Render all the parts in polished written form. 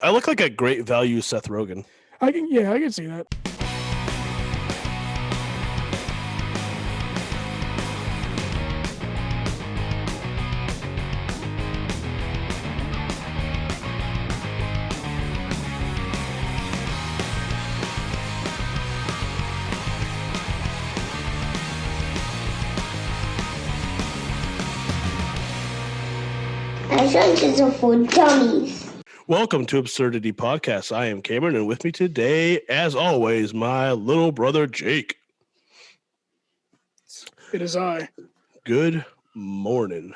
I look like a great value Seth Rogen. I can see that. Absurditee are for dummies. Welcome to Absurditee Podcast. I am Cameron, and with me today, as always, my little brother Jake. It is I. Good morning.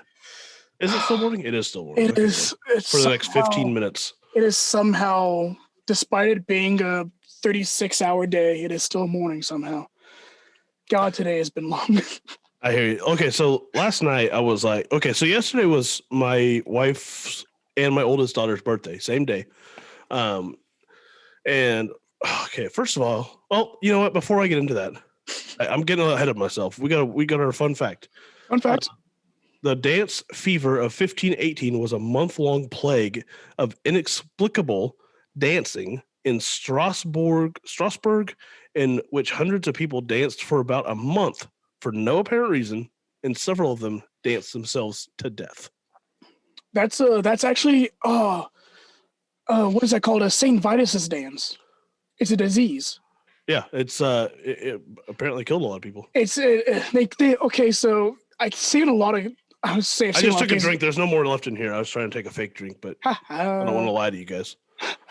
Is it still morning? It is still morning. It is. It's for the next 15 minutes. It is somehow, despite it being a 36-hour day, it is still morning somehow. God, today has been long. I hear you. Okay, so last night I was like, okay, so yesterday was my wife's and my oldest daughter's birthday, same day. And okay, first of all, well, you know what? Before I get into that, I'm getting ahead of myself. We got our fun fact. Fun fact. The dance fever of 1518 was a month-long plague of inexplicable dancing in Strasbourg, in which hundreds of people danced for about a month for no apparent reason, and several of them danced themselves to death. That's actually what is that called? A Saint Vitus's dance. It's a disease. Yeah, it apparently killed a lot of people. It's okay. So I see it a lot of. I would say I just took a drink. There's no more left in here. I was trying to take a fake drink, but I don't want to lie to you guys.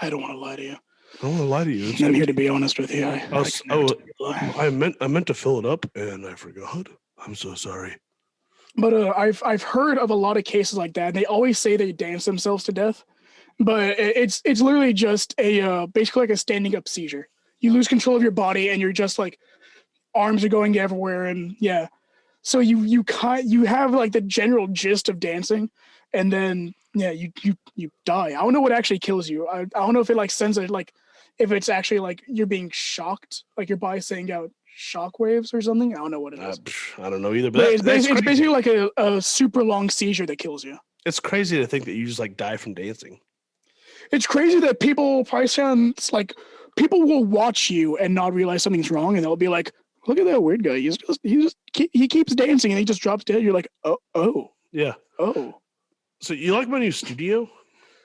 I don't want to lie to you. I don't want to lie to you. I'm here to be honest with you. I meant to fill it up and I forgot. I'm so sorry. But I've heard of a lot of cases like that. They always say they dance themselves to death, but it's literally just a basically like a standing up seizure. You lose control of your body and you're just like arms are going everywhere and yeah. So you have like the general gist of dancing, and then yeah you die. I don't know what actually kills you. I don't know if it like sends it like if it's actually like you're being shocked, like your body's sending out shock waves or something. I don't know what it is. I don't know either. But it's basically like a super long seizure that kills you. It's crazy to think that you just like die from dancing. It's crazy that people probably sound like people will watch you and not realize something's wrong, and they'll be like, "Look at that weird guy. He keeps dancing and he just drops dead." You're like, "Oh, yeah, oh." So you like my new studio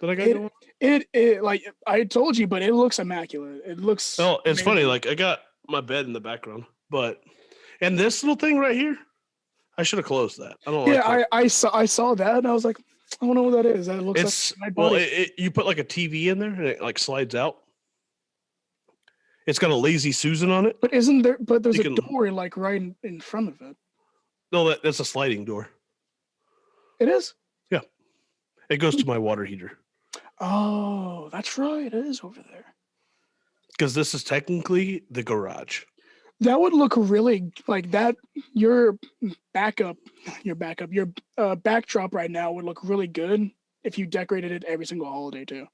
that I got going? It like I told you, but it looks immaculate. It looks. Oh, it's funny. Like I got my bed in the background, and this little thing right here, I should have closed that. I don't. Yeah, I saw that and I was like, I don't know what that is. That looks like my body. Well, you put like a TV in there and it like slides out. It's got a Lazy Susan on it. But isn't there? But there's a door like right in front of it. No, that's a sliding door. It is? Yeah. It goes to my water heater. Oh, that's right. It is over there. Because this is technically the garage. That would look really like that. Your backdrop right now would look really good if you decorated it every single holiday too.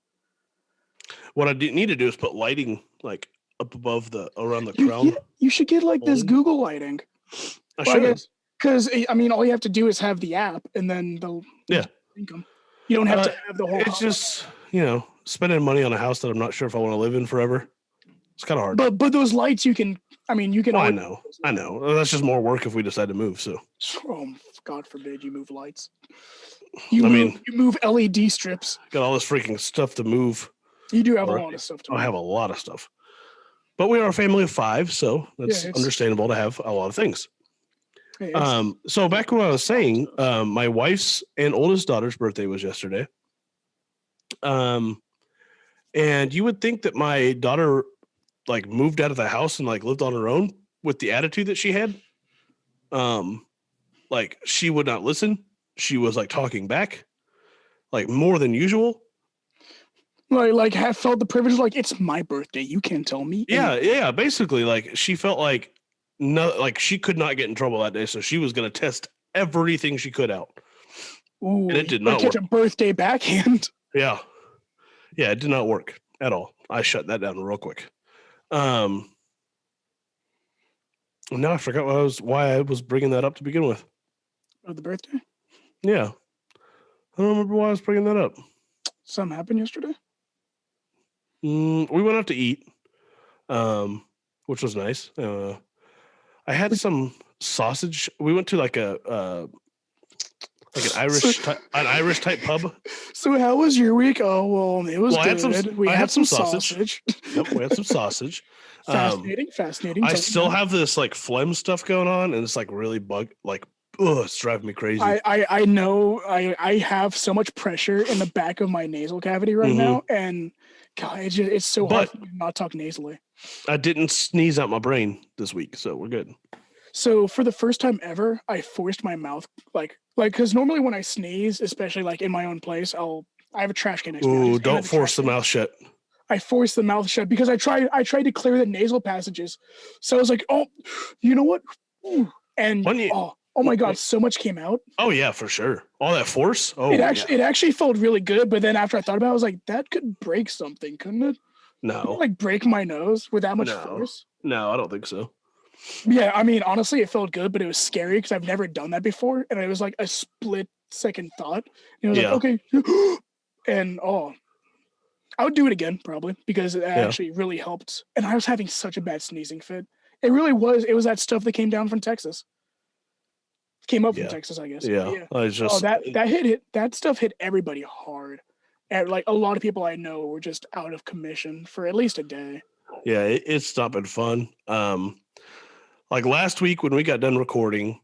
What I need to do is put lighting like up above around the crown. You should get like this Google lighting. I should. Because I mean, all you have to do is have the app, and then they'll income. You don't have to have the whole. It's just spending money on a house that I'm not sure if I want to live in forever. It's kind of hard. But those lights you can. I mean, you can. I know. That's just more work if we decide to move. So. Oh, God forbid you move lights. You move LED strips. Got all this freaking stuff to move. You do have a lot of stuff to move. I have a lot of stuff. But we are a family of 5, so that's understandable to have a lot of things. So back to what I was saying, my wife's and oldest daughter's birthday was yesterday. And you would think that my daughter like moved out of the house and like lived on her own with the attitude that she had. Like she would not listen. She was like talking back, like more than usual. Like have felt the privilege, like it's my birthday. You can't tell me. Yeah. Basically, like she felt like she could not get in trouble that day, so she was going to test everything she could out. Ooh, and it did not work. Catch a birthday backhand. Yeah, it did not work at all. I shut that down real quick. Now I forgot why I was bringing that up to begin with. Oh, the birthday? Yeah, I don't remember why I was bringing that up. Something happened yesterday? We went out to eat, which was nice. I had some sausage. We went to like an Irish type pub. So how was your week? Oh well, it was good. I had some sausage. Yep, we had some sausage. Fascinating. I still have this like phlegm stuff going on, and it's like really it's driving me crazy. I know I have so much pressure in the back of my nasal cavity right now, and God, it's so hard for me to not talk nasally. I didn't sneeze out my brain this week, so we're good. So for the first time ever, I forced my mouth like because normally when I sneeze, especially like in my own place, I have a trash can next to me. Ooh, don't force the mouth shut. I forced the mouth shut because I tried to clear the nasal passages. So I was like, oh, you know what? And oh my God, so much came out. Oh yeah, for sure. All that force. Oh, it actually felt really good. But then after I thought about it, I was like, that could break something, couldn't it? No. Couldn't it, like break my nose with that much force? No, I don't think so. Yeah, I mean, honestly, it felt good, but it was scary because I've never done that before, and it was like a split second thought. And I was like, okay, and I would do it again probably because it actually really helped. And I was having such a bad sneezing fit. It really was. It was that stuff that came down from Texas. Came up from Texas, I guess. Yeah. That stuff hit everybody hard. And like a lot of people I know were just out of commission for at least a day. Yeah, it's not been fun. Like last week when we got done recording,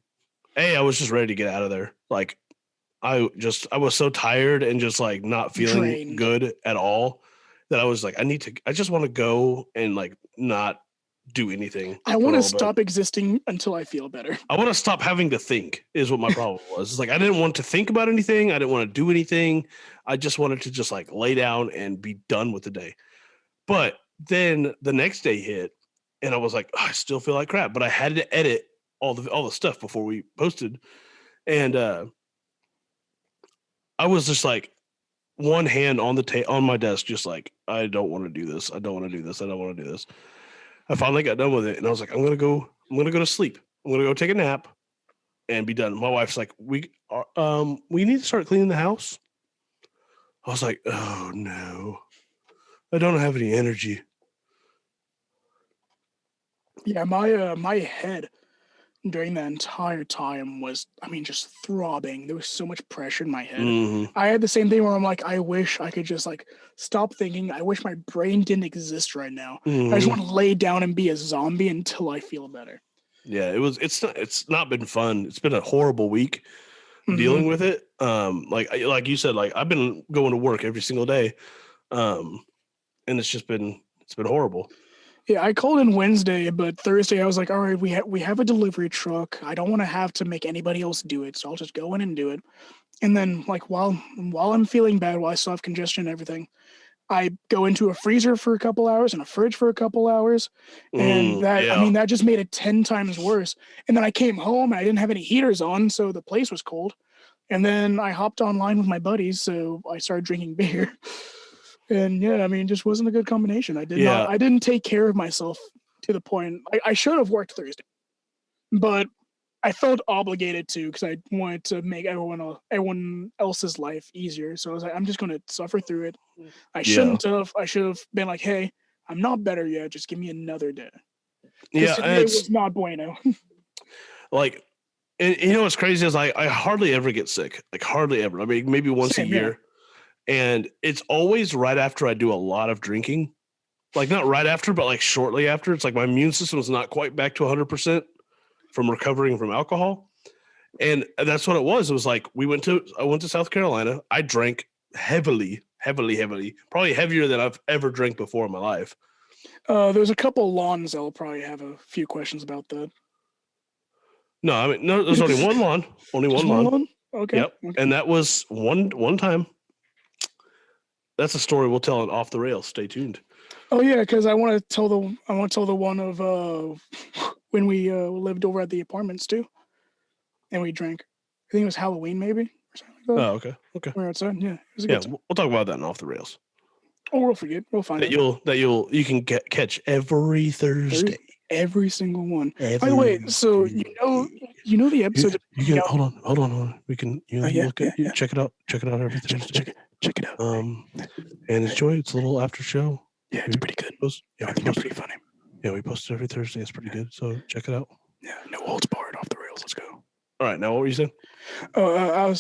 I was just ready to get out of there. Like I was so tired and just like not feeling drained. Good at all that I was like, I just want to go and like not do anything. I want to stop existing until I feel better. I want to stop having to think is what my problem was. It's like, I didn't want to think about anything. I didn't want to do anything. I just wanted to just like lay down and be done with the day. But then the next day hit and I was like, I still feel like crap, but I had to edit all the stuff before we posted. And, I was just like one hand on on my desk, just like, I don't want to do this. I don't want to do this. I don't want to do this. I finally got done with it and I was like, I'm going to go to sleep. I'm going to go take a nap and be done. My wife's like, we need to start cleaning the house. I was like, oh no, I don't have any energy. Yeah. My head during that entire time was, just throbbing. There was so much pressure in my head. Mm-hmm. I had the same thing where I'm like, I wish I could just like stop thinking. I wish my brain didn't exist right now. Mm-hmm. I just want to lay down and be a zombie until I feel better. Yeah, it's not been fun. It's been a horrible week dealing with it. Like you said, like I've been going to work every single day. And it's been horrible. Yeah, I called in Wednesday, but Thursday I was like, all right, we have a delivery truck. I don't want to have to make anybody else do it, so I'll just go in and do it. And then like while I'm feeling bad, while I still have congestion and everything, I go into a freezer for a couple hours and a fridge for a couple hours. And that just made it 10 times worse. And then I came home and I didn't have any heaters on, so the place was cold. And then I hopped online with my buddies, so I started drinking beer. And it just wasn't a good combination. I didn't take care of myself to the point. I should have worked Thursday, but I felt obligated to because I wanted to make everyone else's life easier. So I was like, I'm just going to suffer through it. I shouldn't have. I should have been like, hey, I'm not better yet. Just give me another day. Yeah, it was not bueno. Like, and what's crazy is I hardly ever get sick. Like hardly ever. I mean, maybe once a year. Yeah. And it's always right after I do a lot of drinking, like not right after, but like shortly after. It's like my immune system is not quite back to 100% from recovering from alcohol. And that's what it was. It was like, I went to South Carolina. I drank heavily, probably heavier than I've ever drank before in my life. There's a couple lawns. I'll probably have a few questions about that. No, there's only one lawn, only one lawn. Okay. Yep. Okay. And that was one time. That's a story we'll tell it off the rails. Stay tuned. Oh yeah, because I want to tell the one of when we lived over at the apartments too, and we drank. I think it was Halloween maybe or something like that. Oh okay. We were outside. Yeah, it was a good time. We'll talk about that in off the rails. Oh, we'll forget. We'll find it. You can catch every Thursday. Every single one. By the way, so you know the episode. Hold on. We can look at check it out every Thursday. Check it out. And enjoy. It's a little after show. Yeah, it's pretty good. Yeah, I think it's pretty funny. Yeah, we post it every Thursday. It's pretty good. So check it out. Yeah, no holds barred, off the rails. Let's go. All right, now what were you saying? Oh,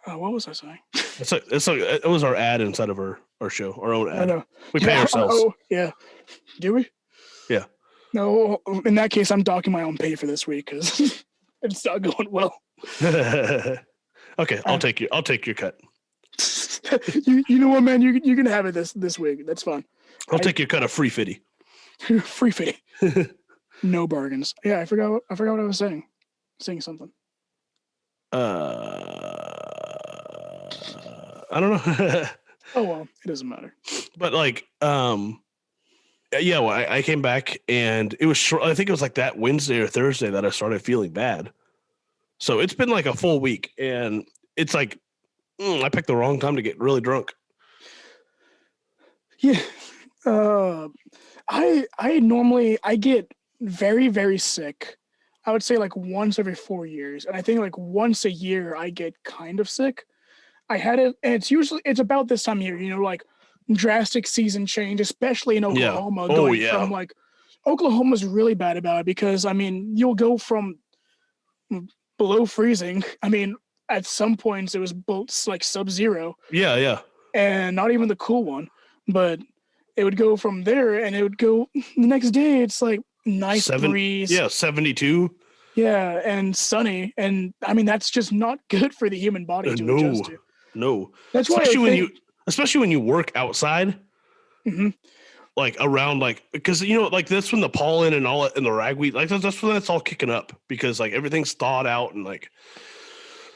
what was I saying? It was our ad inside of our show, our own ad. I know. We pay ourselves. Oh, yeah. Do we? Yeah. No, in that case, I'm docking my own pay for this week because it's not going well. Okay, I'll take your cut. You know what, man? You can have it this week. That's fine. I'll take your cut of free fitty. Free fitty. No bargains. Yeah, I forgot what I was saying. Saying something. I don't know. Oh well, it doesn't matter. But like, yeah. Well, I came back and it was short. I think it was like that Wednesday or Thursday that I started feeling bad. So it's been like a full week, and it's like I picked the wrong time to get really drunk. Yeah. I normally get very, very sick. I would say like once every 4 years. And I think like once a year I get kind of sick. I had it, and it's about this time of year, like drastic season change, especially in Oklahoma. Yeah. From like Oklahoma's really bad about it because I mean you'll go from below freezing. I mean, at some points it was both like sub-zero. Yeah. And not even the cool one, but it would go from there, and it would go the next day. It's like nice breeze. Yeah, 72. Yeah, and sunny, and I mean that's just not good for the human body to adjust to. No, that's why especially when you work outside, like around because like that's when the pollen and all and the ragweed that's when it's all kicking up because like everything's thawed out and like.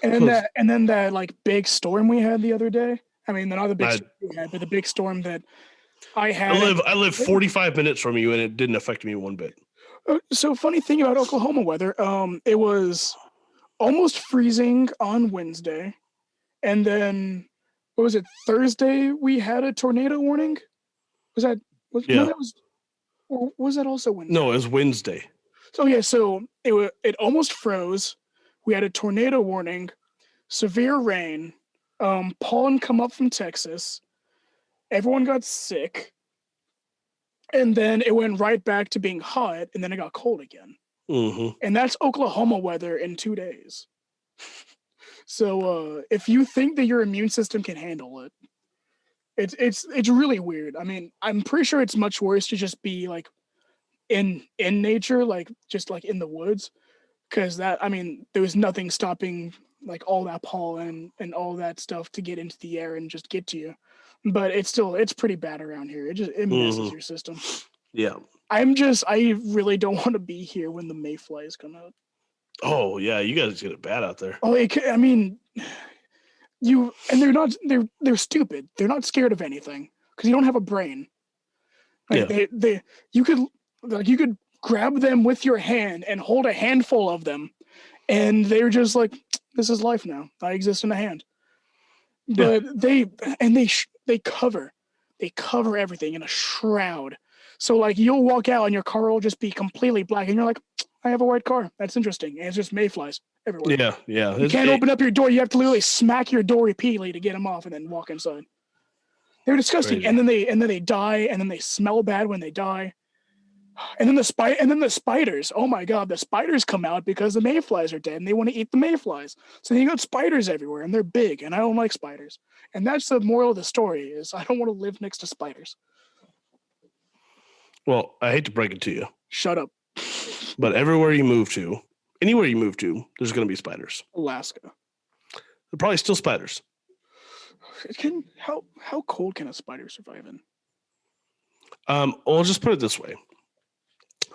And then that like big storm we had the other day. I mean, not the big storm we had, but the big storm that I had. I live 45 minutes from you, and it didn't affect me one bit. So funny thing about Oklahoma weather, it was almost freezing on Wednesday, and then what was it? Thursday we had a tornado warning. Was that also Wednesday? No, it was Wednesday. So yeah, it almost froze. We had a tornado warning, severe rain, pollen come up from Texas. Everyone got sick. And then it went right back to being hot, and then it got cold again. Mm-hmm. And that's Oklahoma weather in 2 days. So if you think that your immune system can handle it, it's really weird. I mean, I'm pretty sure it's much worse to just be like in nature, like just like in the woods, because there was nothing stopping like all that pollen and all that stuff to get into the air and just get to you. But it's pretty bad around here. It messes your system. Yeah. I really don't want to be here when the mayflies come out. Oh yeah, you guys get it bad out there. Oh, they're stupid. They're not scared of anything because you don't have a brain. Like you could grab them with your hand and hold a handful of them, and they're just like, this is life now. I exist in a hand. But they cover everything in a shroud. So like you'll walk out and your car will just be completely black, and you're like, I have a white car. That's interesting. And it's just mayflies everywhere. Yeah. You can't open up your door. You have to literally smack your door repeatedly to get them off and then walk inside. They're disgusting. Crazy. And then they die, and then they smell bad when they die. And then the spiders. Oh my God, the spiders come out because the mayflies are dead and they want to eat the mayflies. So then you got spiders everywhere, and they're big, and I don't like spiders. And that's the moral of the story is I don't want to live next to spiders. Well, I hate to break it to you. Shut up. But anywhere you move to, there's going to be spiders. Alaska. They're probably still spiders. How cold can a spider survive in? I'll just put it this way.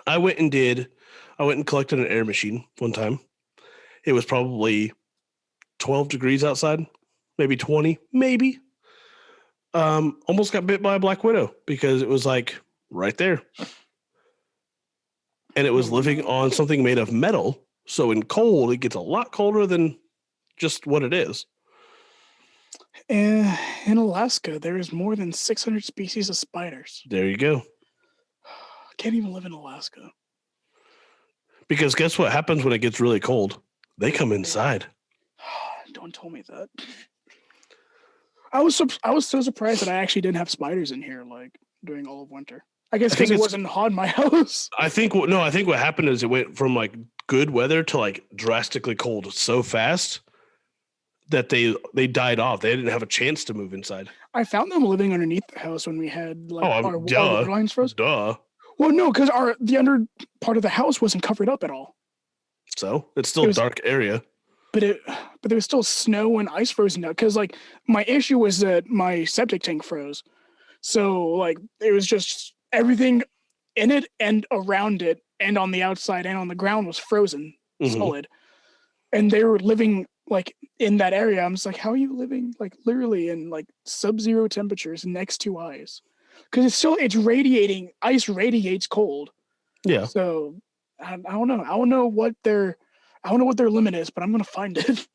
I went and collected an air machine one time. It was probably 12 degrees outside, maybe 20, maybe. Almost got bit by a black widow because it was like right there. And it was living on something made of metal. So in cold, it gets a lot colder than just what it is. In Alaska, there is more than 600 species of spiders. There you go. I can't even live in Alaska. Because guess what happens when it gets really cold? They come inside. Don't tell me that. I was so surprised that I actually didn't have spiders in here. Like during all of winter. I guess because it wasn't hot in my house. I think what happened is it went from like good weather to like drastically cold so fast that they died off. They didn't have a chance to move inside. I found them living underneath the house when we had like our water lines froze. Duh. Well, no, because the under part of the house wasn't covered up at all. So it's still a dark area. But there was still snow and ice frozen out. Because like my issue was that my septic tank froze. So like it was just everything in it and around it and on the outside and on the ground was frozen solid. And they were living like in that area. I'm just like, how are you living like literally in like sub-zero temperatures next to ice? Because it's radiating. Ice radiates cold. Yeah. So I don't know. I don't know what their limit is, but I'm gonna find it.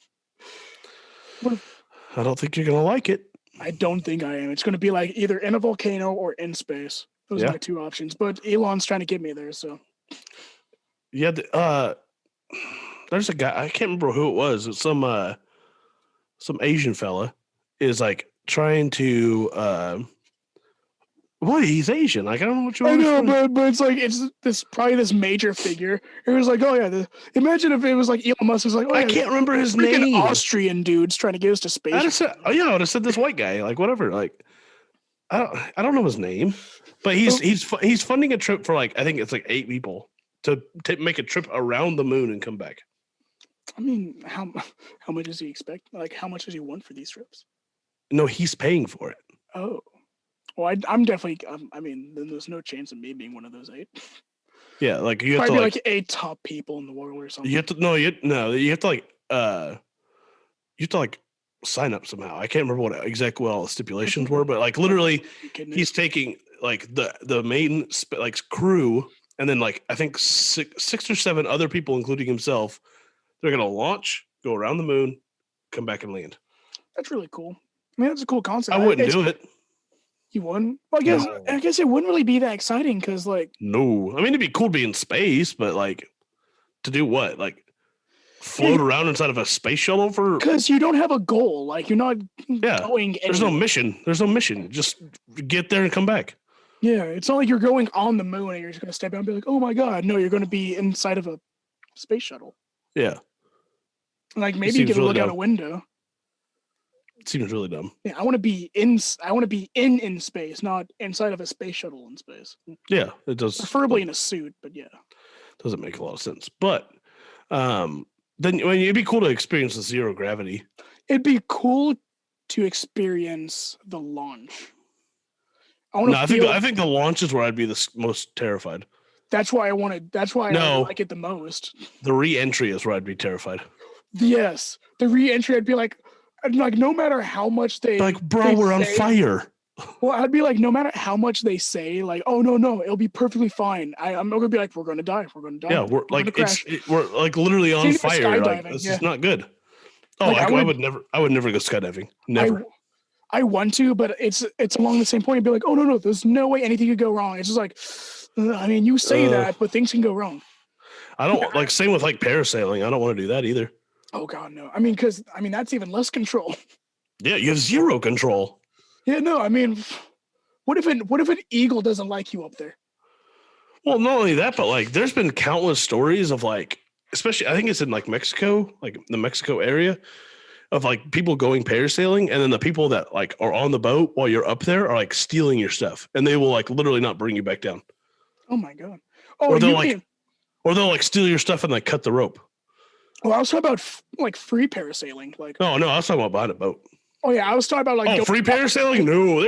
I don't think you're gonna like it. I don't think I am. It's gonna be like either in a volcano or in space. Those are my two options. But Elon's trying to get me there. So. Yeah. There's a guy. I can't remember who it was. It's some Asian fella is like trying to. Well, he's Asian. Like I don't know what you. I know, but it's like it's this major figure. It was like, oh yeah, imagine if it was like Elon Musk was like, oh, I can't remember his name. Austrian dudes trying to get us to space. I would have said this white guy. Like whatever. Like I don't know his name, but he's funding a trip for like I think it's like 8 people to make a trip around the moon and come back. I mean, how much does he expect? Like how much does he want for these trips? No, he's paying for it. Oh. Well, I'm definitely. I mean, then there's no chance of me being one of those 8. Yeah, like you have probably to like 8 top people in the world or something. You have to sign up somehow. I can't remember what exactly all the stipulations were, but like literally, he's taking like the main like crew, and then like I think 6 or 7 other people, including himself. They're gonna launch, go around the moon, come back and land. That's really cool. I mean, that's a cool concept. I wouldn't do it. You wouldn't? Well, I guess it wouldn't really be that exciting because, like, no. I mean, it'd be cool to be in space, but like, to do what? Like, float around inside of a space shuttle for? Because you don't have a goal. Like, you're not going. There's no mission. Just get there and come back. Yeah, it's not like you're going on the moon and you're just gonna step out and be like, "Oh my god!" No, you're going to be inside of a space shuttle. Yeah. Like maybe you get to look out a window. It seems really dumb. Yeah, I want to be in space, not inside of a space shuttle in space. Yeah, it does. Preferably in a suit, but yeah. Doesn't make a lot of sense. But then it'd be cool to experience the zero gravity. It'd be cool to experience the launch. I think the launch is where I'd be the most terrified. That's why I like it the most. The re-entry is where I'd be terrified. Yes, the re-entry. I'd be like no matter how much we're on fire. Well, I'd be like, no matter how much they say, like, oh no, it'll be perfectly fine. I'm not gonna be like, we're gonna die. Yeah, we're like literally on fire. Like, this is not good. Oh, like, I would never go skydiving. Never. I want to, but it's along the same point. I'd be like, oh no, there's no way anything could go wrong. It's just like, I mean, you say that, but things can go wrong. I don't like same with like parasailing. I don't want to do that either. Oh God, no. I mean, because that's even less control. Yeah, you have zero control. Yeah, no. I mean, what if an eagle doesn't like you up there? Well, not only that, but like, there's been countless stories of like, especially I think it's in like Mexico, like the Mexico area, of like people going parasailing, and then the people that like are on the boat while you're up there are like stealing your stuff, and they will like literally not bring you back down. Oh my God. Oh, or they'll like steal your stuff and like cut the rope. Well, I was talking about like free parasailing. Like, no, I was talking about behind a boat. Oh yeah, I was talking about like free parasailing. No,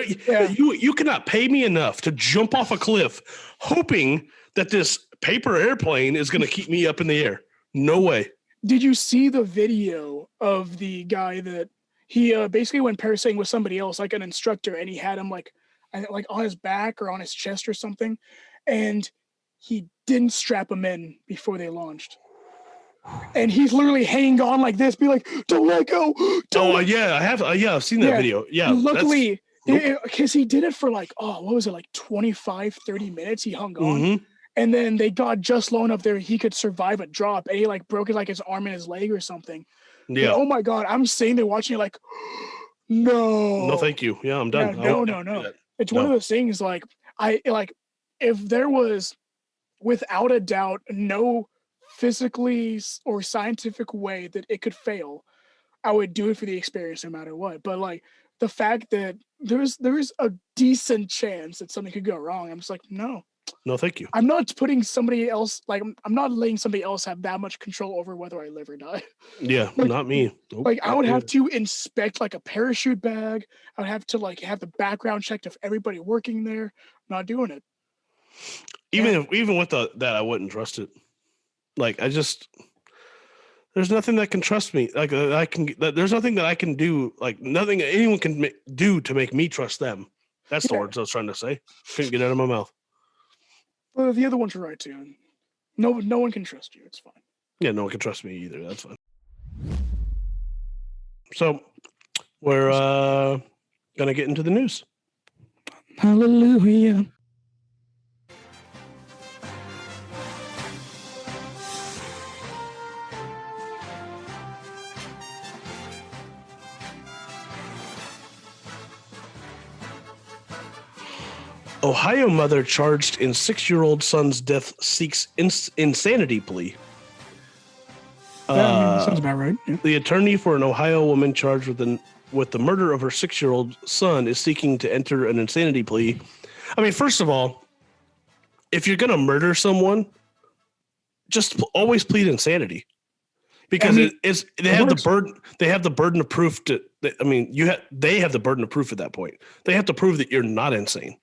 you cannot pay me enough to jump off a cliff, hoping that this paper airplane is going to keep me up in the air. No way. Did you see the video of the guy that he basically went parasailing with somebody else, like an instructor, and he had him like on his back or on his chest or something, and he didn't strap him in before they launched. And he's literally hanging on like this, be like, "Don't let go." Yeah, I have. I've seen that video. Yeah. Luckily, because he did it for like, what was it, like 25, 30 minutes? He hung on, and then they got just low enough there he could survive a drop, and he like broke his arm and his leg or something. Yeah. And, oh my God, I'm sitting there watching it like, no, thank you. Yeah, I'm done. No. It's one of those things like if there was, without a doubt, no physically or scientific way that it could fail, I would do it for the experience no matter what. But like the fact that there's a decent chance that something could go wrong, I'm just like, no, thank you. I'm not putting somebody else, like I'm not letting somebody else have that much control over whether I live or die. Yeah, like, not me. Nope, like I would have to inspect like a parachute bag. I would have to like have the background checked of everybody working there. I'm not doing it. Even with that, I wouldn't trust it. Like there's nothing that can trust me. Like there's nothing that I can do. Like nothing anyone can do to make me trust them. That's the words I was trying to say. Couldn't get it out of my mouth. Well, the other ones are right too. No one can trust you. It's fine. Yeah, no one can trust me either. That's fine. So we're gonna get into the news. Hallelujah. Ohio mother charged in 6-year-old son's death seeks insanity plea. Sounds about right. Yeah. The attorney for an Ohio woman charged with the murder of her 6-year-old son is seeking to enter an insanity plea. I mean, first of all, if you're going to murder someone, just always plead insanity, because they have the burden of proof they have the burden of proof at that point. They have to prove that you're not insane.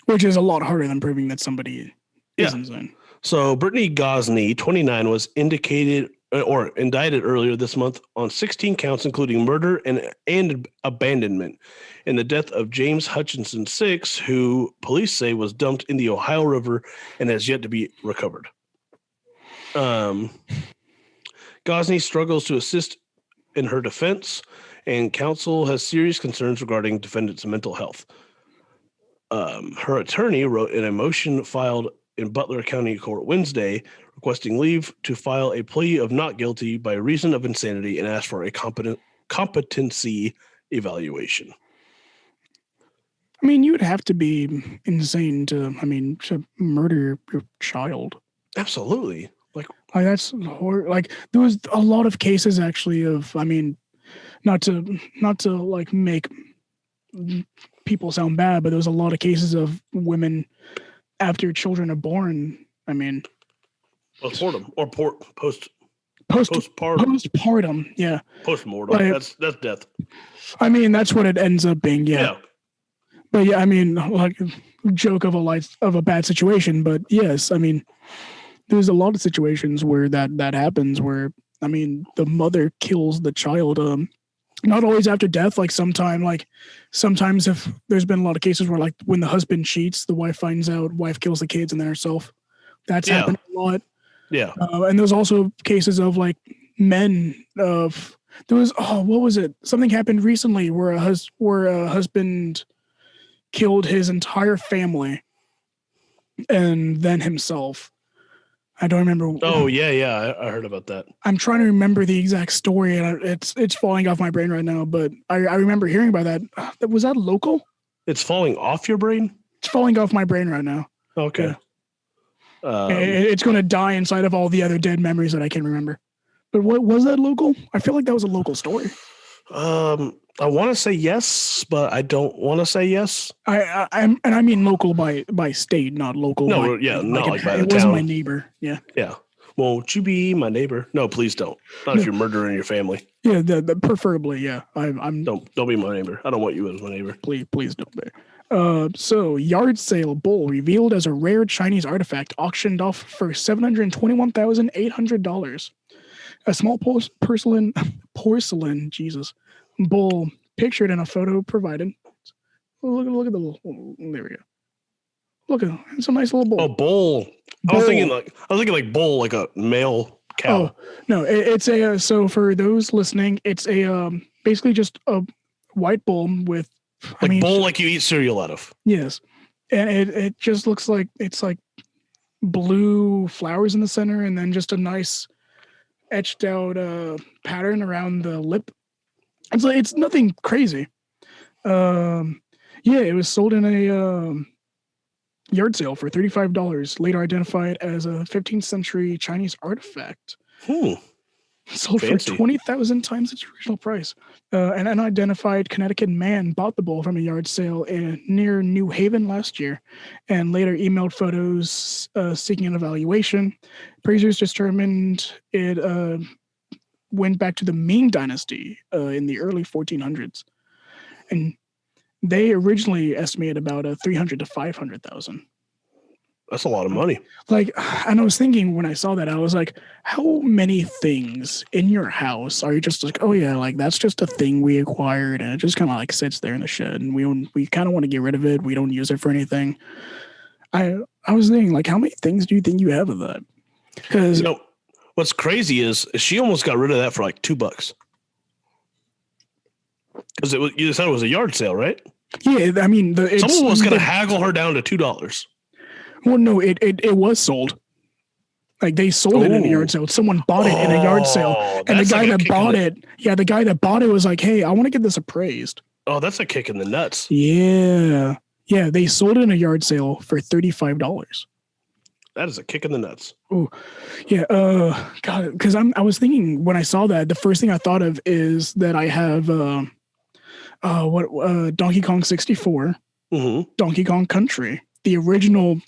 Which is a lot harder than proving that somebody is insane. So Brittany Gosney, 29, was indicted earlier this month on 16 counts, including murder and abandonment, in the death of James Hutchinson, 6, who police say was dumped in the Ohio River and has yet to be recovered. Gosney struggles to assist in her defense, and counsel has serious concerns regarding defendant's mental health. Her attorney wrote in a motion filed in Butler County Court Wednesday requesting leave to file a plea of not guilty by reason of insanity and ask for a competency evaluation. I mean, you would have to be insane to murder your child. Absolutely. Like that's horrible. Like there was a lot of cases actually of, not to like make people sound bad, but there was a lot of cases of women after children are born. Postpartum or postpartum. Yeah. Postmortem. That's death. That's what it ends up being. Yeah. But yeah, like joke of a bad situation, but yes, there's a lot of situations where that happens where, the mother kills the child, not always after death. Like sometimes if there's been a lot of cases where like when the husband cheats, the wife finds out, wife kills the kids and then herself. That's happened a lot. Yeah. And there's also cases of like men of, there was, what was it? Something happened recently where a husband killed his entire family and then himself. I don't remember. Oh yeah, I heard about that. I'm trying to remember the exact story, and it's falling off my brain right now. But I remember hearing about that. Was that local? It's falling off your brain? It's falling off my brain right now. Okay. Yeah. It's going to die inside of all the other dead memories that I can remember. But what was that local? I feel like that was a local story. I want to say yes, but I don't want to say yes. I mean local by state, not local. No, not like by the town. It wasn't my neighbor. Yeah. Yeah. Won't you be my neighbor? No, please don't. Not if you're murdering your family. Yeah, preferably. Yeah, I'm. Don't be my neighbor. I don't want you as my neighbor. Please don't be. So yard sale bowl revealed as a rare Chinese artifact auctioned off for $721,800. A small porcelain bowl pictured in a photo provided. Look at the little. There we go. Look at it's a nice little bowl. Oh, bowl. I was thinking like bowl, like a male cow. Oh no, it's a. So for those listening, it's a basically just a white bowl with. Bowl like you eat cereal out of. Yes, and it just looks like it's like blue flowers in the center, and then just a nice etched out pattern around the lip. It's nothing crazy. Yeah, it was sold in yard sale for $35, later identified as a 15th century Chinese artifact. Sold Fancy. for 20,000 times its original price. An unidentified Connecticut man bought the bowl from a yard sale near New Haven last year and later emailed photos seeking an evaluation. Appraisers determined it went back to the Ming Dynasty in the early 1400s. And they originally estimated about $300,000 to $500,000. That's a lot of money. Like, and I was thinking when I saw that, I was like, how many things in your house are you just like, oh yeah, like that's just a thing we acquired and it just kind of like sits there in the shed and we kind of want to get rid of it. We don't use it for anything. I was thinking, like, how many things do you think you have of that? Because what's crazy is she almost got rid of that for like $2. Because you said it was a yard sale, right? Yeah, I mean, someone was going to haggle her down to $2. Well, no, it was sold. Like they sold it in a yard sale. Someone bought it in a yard sale, and the guy that bought it, the guy that bought it was like, "Hey, I want to get this appraised." Oh, that's a kick in the nuts. Yeah, they sold it in a yard sale for $35. That is a kick in the nuts. Oh, yeah. God, because I was thinking when I saw that, the first thing I thought of is that I have Donkey Kong 64, Donkey Kong Country. The original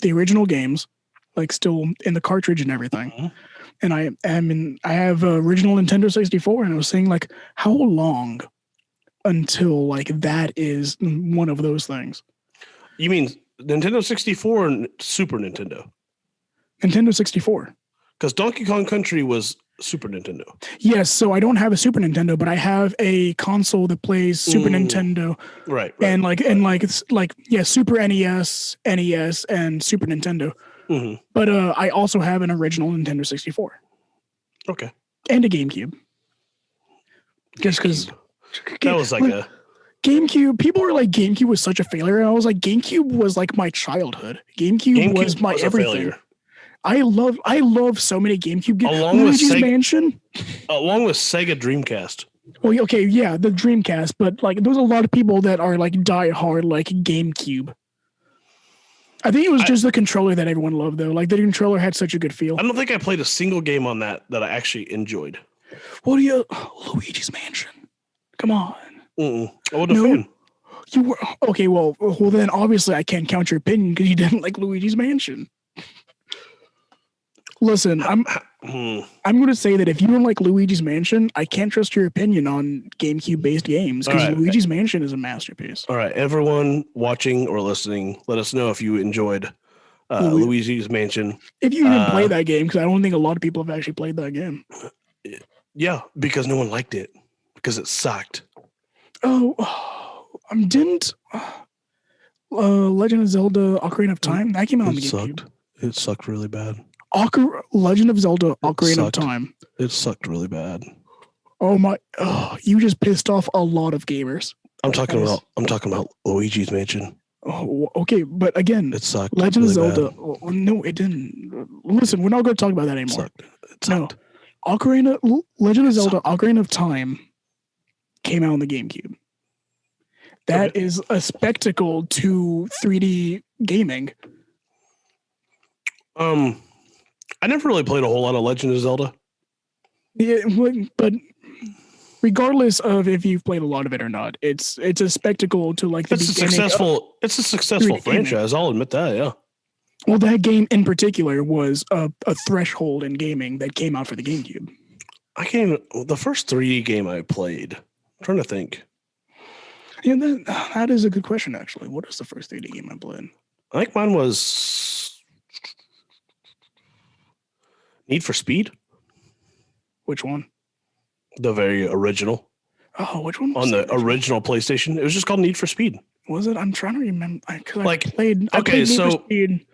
games, like still in the cartridge and everything. And I have original Nintendo 64, and I was saying, like, how long until like that is one of those things? You mean Nintendo 64 and Super Nintendo? Nintendo 64. Because Donkey Kong Country was Super Nintendo. Yes, so I don't have a Super Nintendo, but I have a console that plays Super Nintendo. Right. And Super NES, NES, and Super Nintendo. But I also have an original Nintendo 64. Okay. And a GameCube. Just because that was like a GameCube. People were like, GameCube was such a failure. And I was like, GameCube was like my childhood. GameCube was my everything. I love so many GameCube games. Luigi's Mansion. Along with Sega Dreamcast. Well, okay, yeah, the Dreamcast, but like there's a lot of people that are like die hard like GameCube. I think it was just the controller that everyone loved though. Like the controller had such a good feel. I don't think I played a single game on that I actually enjoyed. What do you Luigi's Mansion? Come on. I wasn't a fan. You were okay, well then obviously I can't count your opinion because you didn't like Luigi's Mansion. Listen, I'm going to say that if you don't like Luigi's Mansion, I can't trust your opinion on GameCube-based games because Luigi's Mansion is a masterpiece. All right, everyone watching or listening, let us know if you enjoyed Luigi's Mansion. If you even play that game, because I don't think a lot of people have actually played that game. Yeah, because no one liked it because it sucked. Didn't Legend of Zelda: Ocarina of Time that came out on the GameCube? It sucked really bad. Legend of Zelda: Ocarina of Time. It sucked really bad. Oh my! You just pissed off a lot of gamers. I'm talking about Luigi's Mansion. Oh, okay, but again, it sucked. Legend really of Zelda. Oh, no, it didn't. Listen, we're not going to talk about that anymore. It sucked. No, Legend of Zelda: Ocarina of Time came out on the GameCube. That is a spectacle to 3D gaming. I never really played a whole lot of Legend of Zelda. Yeah, but regardless of if you've played a lot of it or not, it's a spectacle to like the beginning. It's a successful franchise. I'll admit that. Yeah. Well, that game in particular was a threshold in gaming that came out for the GameCube. The first 3D game I played. I'm trying to think. Yeah, that is a good question. Actually, what is the first 3D game I played? I think mine was Need for Speed. Which one? The very original. Oh, which one? On the original PlayStation. It was just called Need for Speed. Was it? I'm trying to remember. I played Need for Speed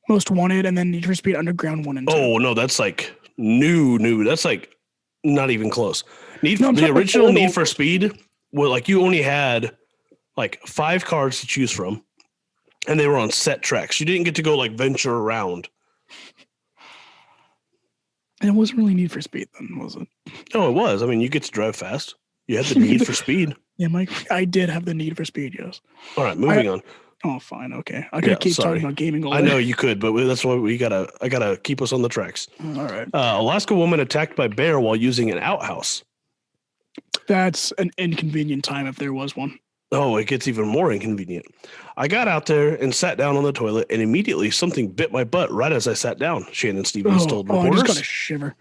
Most Wanted and then Need for Speed Underground 1 and 2. Oh, no, that's like new. That's like not even close. The original Need for Speed, well, like you only had like 5 cars to choose from and they were on set tracks. You didn't get to go like venture around. And it wasn't really Need for Speed then, was it? No, it was. I mean, you get to drive fast. You had the Need for Speed. Yeah, Mike, I did have the Need for Speed, yes. All right, moving on. Oh, fine. Okay. I could keep talking about gaming all day. I know you could, but that's why I gotta keep us on the tracks. All right. Alaska woman attacked by bear while using an outhouse. That's an inconvenient time if there was one. Oh, it gets even more inconvenient. I got out there and sat down on the toilet, and immediately something bit my butt right as I sat down, Shannon Stevens told reporters. I just got a shiver.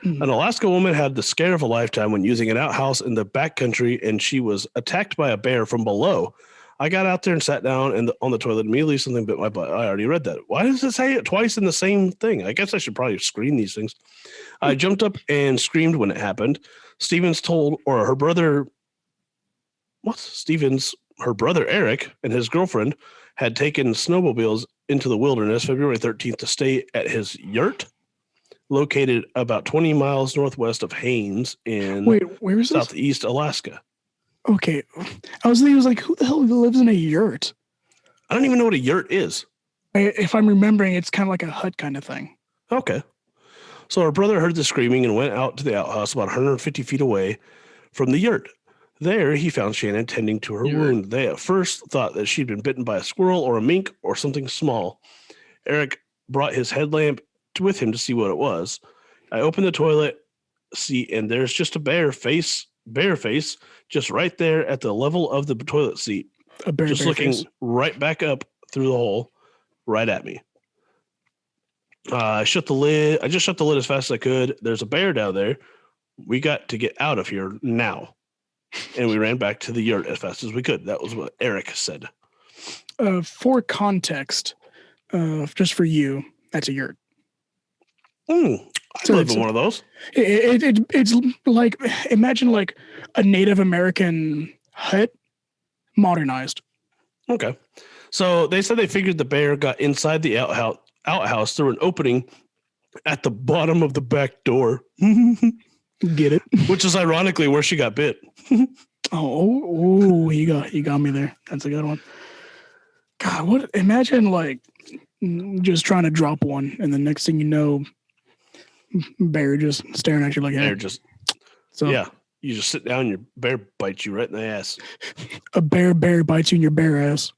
An Alaska woman had the scare of a lifetime when using an outhouse in the backcountry, and she was attacked by a bear from below. I got out there and sat down and on the toilet. Immediately, something bit my butt. I already read that. Why does it say it twice in the same thing? I guess I should probably screen these things. I jumped up and screamed when it happened. Stevens told, or her brother, her brother Eric and his girlfriend had taken snowmobiles into the wilderness February 13th to stay at his yurt, located about 20 miles northwest of Haines in where is southeast this? Alaska. Okay. I was like, who the hell lives in a yurt? I don't even know what a yurt is. If I'm remembering, it's kind of like a hut kind of thing. Okay. So her brother heard the screaming and went out to the outhouse about 150 feet away from the yurt. There, he found Shannon tending to her wound. They at first thought that she'd been bitten by a squirrel or a mink or something small. Eric brought his headlamp with him to see what it was. I opened the toilet seat, and there's just a bare face, just right there at the level of the toilet seat. Just looking right back up through the hole, right at me. I shut the lid. I just shut the lid as fast as I could. There's a bear down there. We got to get out of here now. And we ran back to the yurt as fast as we could. That was what Eric said. For context, just for you, that's a yurt. I live in one of those. It's like, imagine like a Native American hut modernized. Okay. So they said they figured the bear got inside the outhouse through an opening at the bottom of the back door. Get it? Which is ironically where she got bit. you got me there. That's a good one. God, what? Imagine like just trying to drop one, and the next thing you know, bear just staring at you like, hey. Yeah, you just sit down, your bear bites you right in the ass. A bear bites you in your bare ass.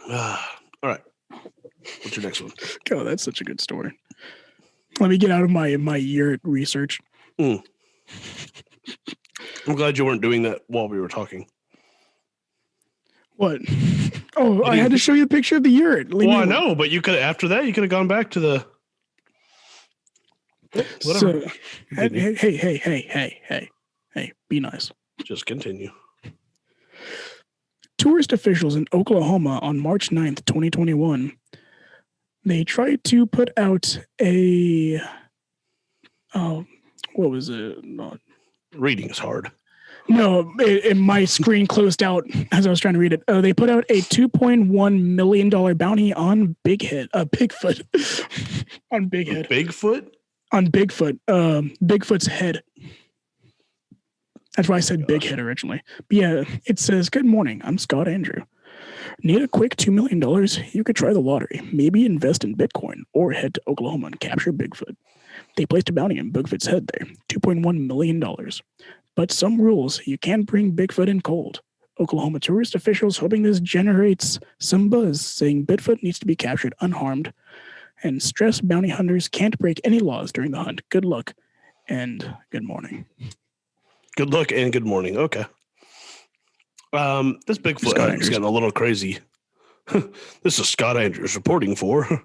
All right. What's your next one? Oh, that's such a good story. Let me get out of my yurt research. I'm glad you weren't doing that while we were talking. What? Oh, I had to show you a picture of the yurt. I know, but you could after that you could have gone back to the whatever. So, hey, be nice. Just continue. Tourist officials in Oklahoma on March 9th, 2021, they tried to put out a, what was it? Reading is hard. No, my screen closed out as I was trying to read it. They put out a $2.1 million bounty on Bigfoot. On Bighead. Bigfoot? On Bigfoot. Bigfoot's head. That's why I said Big Head originally. But yeah, it says, "Good morning. I'm Scott Andrew. Need a quick $2 million? You could try the lottery. Maybe invest in Bitcoin or head to Oklahoma and capture Bigfoot." They placed a bounty on Bigfoot's head there. $2.1 million. But some rules. You can't bring Bigfoot in cold. Oklahoma tourist officials hoping this generates some buzz, saying Bigfoot needs to be captured unharmed. And stress bounty hunters can't break any laws during the hunt. Good luck and good morning. Good luck and good morning. Okay. This Bigfoot hunt is getting a little crazy. This is Scott Andrews reporting for.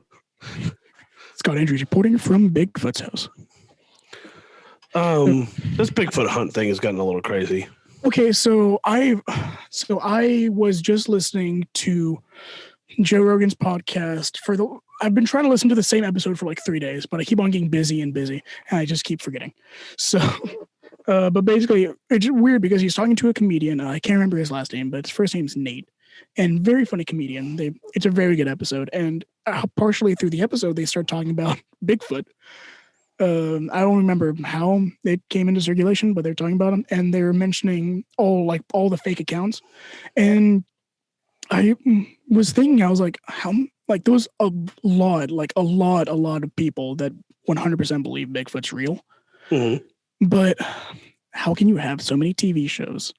Scott Andrews reporting from Bigfoot's house. This Bigfoot hunt thing has gotten a little crazy. Okay, so I was just listening to Joe Rogan's podcast I've been trying to listen to the same episode for like 3 days, but I keep on getting busy, and I just keep forgetting. So, but basically, it's weird because he's talking to a comedian. I can't remember his last name, but his first name's Nate, and very funny comedian. It's a very good episode, and partially through the episode, they start talking about Bigfoot. I don't remember how it came into circulation, but they're talking about him, and they're mentioning all the fake accounts, and I was thinking, I was like, how, like, there was a lot of people that 100% believe Bigfoot's real. Mm-hmm. But how can you have so many TV shows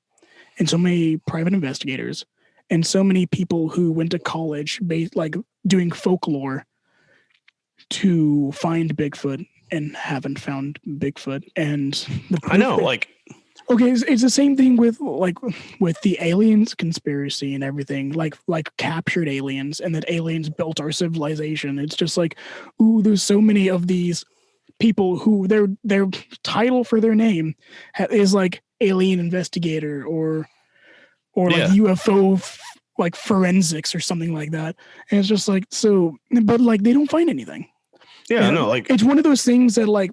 and so many private investigators and so many people who went to college like doing folklore to find Bigfoot and haven't found Bigfoot. And I know, like, okay, it's the same thing with the aliens conspiracy and everything, like captured aliens and that aliens built our civilization. It's just like, ooh, there's so many of these people who their title for their name is like alien investigator or like UFO like forensics or something like that. And it's just like, so, but like they don't find anything. Yeah, no, like it's one of those things that like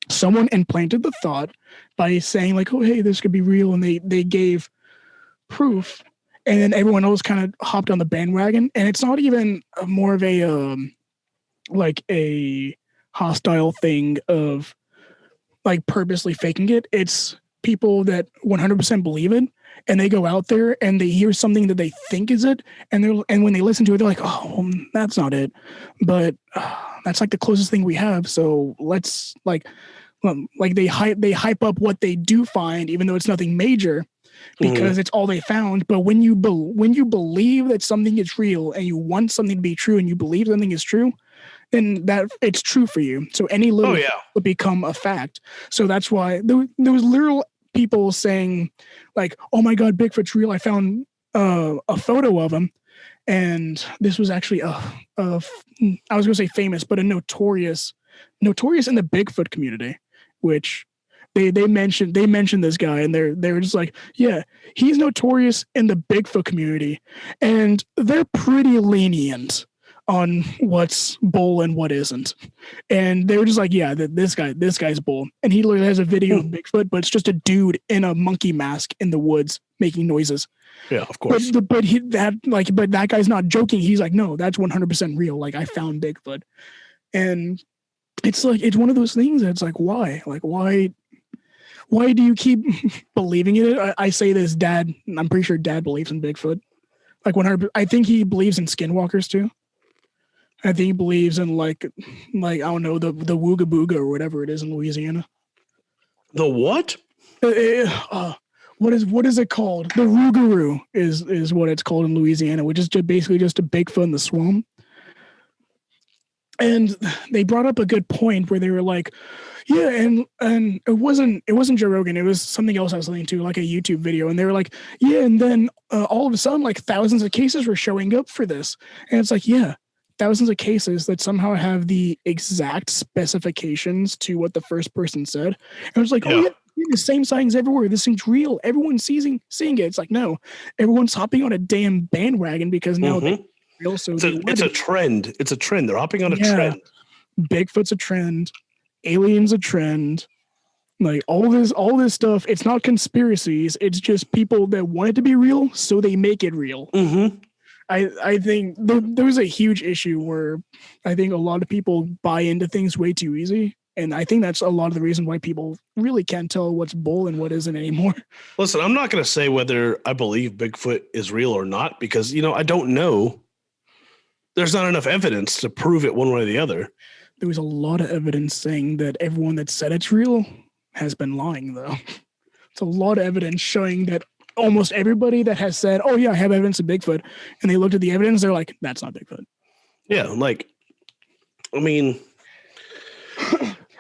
someone implanted the thought by saying like, oh, hey, this could be real. And they gave proof, and then everyone else kind of hopped on the bandwagon. And it's not even more of a, like a hostile thing of like purposely faking it. It's people that 100% believe it, and they go out there and they hear something that they think is it, and when they listen to it, they're like, oh, well, that's not it, but that's like the closest thing we have. So let's like they hype up what they do find, even though it's nothing major, because it's all they found. But when you believe that something is real and you want something to be true and you believe something is true, then that it's true for you. So any little would become a fact. So that's why there was literal people saying like, oh my God, Bigfoot's real. I found a photo of him. And this was actually I was going to say famous, but a notorious in the Bigfoot community, which they mentioned this guy, and they were just like, yeah, he's notorious in the Bigfoot community, and they're pretty lenient on what's bull and what isn't. And they were just like, yeah, this guy's bull. And he literally has a video of Bigfoot, but it's just a dude in a monkey mask in the woods making noises. Yeah, of course. But that guy's not joking. He's like, no, that's 100% real. Like, I found Bigfoot. And it's like, it's one of those things that's like, why? Like, why do you keep believing in it? I say this, Dad, I'm pretty sure Dad believes in Bigfoot. Like 100%. I think he believes in skinwalkers too. I think he believes in like I don't know, the Wooga Booga or whatever it is in Louisiana. The what? What is it called? The Rougarou is what it's called in Louisiana, which is basically just a Bigfoot in the swamp. And they brought up a good point where they were like, yeah, and it wasn't Joe Rogan, it was something else I was listening to, like a YouTube video, and they were like, yeah, and then all of a sudden like thousands of cases were showing up for this. And it's like, yeah, thousands of cases that somehow have the exact specifications to what the first person said. And it was like, oh yeah, the same signs everywhere. This thing's real. Everyone's seeing it. It's like, no, everyone's hopping on a damn bandwagon because now they're real. So it's a trend. It's a trend. They're hopping on a trend. Bigfoot's a trend. Aliens a trend. Like all this stuff. It's not conspiracies. It's just people that want it to be real, so they make it real. I think there was a huge issue where I think a lot of people buy into things way too easy. And I think that's a lot of the reason why people really can't tell what's bull and what isn't anymore. Listen, I'm not going to say whether I believe Bigfoot is real or not, because, I don't know. There's not enough evidence to prove it one way or the other. There was a lot of evidence saying that everyone that said it's real has been lying, though. It's a lot of evidence showing that almost everybody that has said, oh yeah, I have evidence of Bigfoot, and they looked at the evidence, they're like, that's not Bigfoot. Yeah, like, I mean,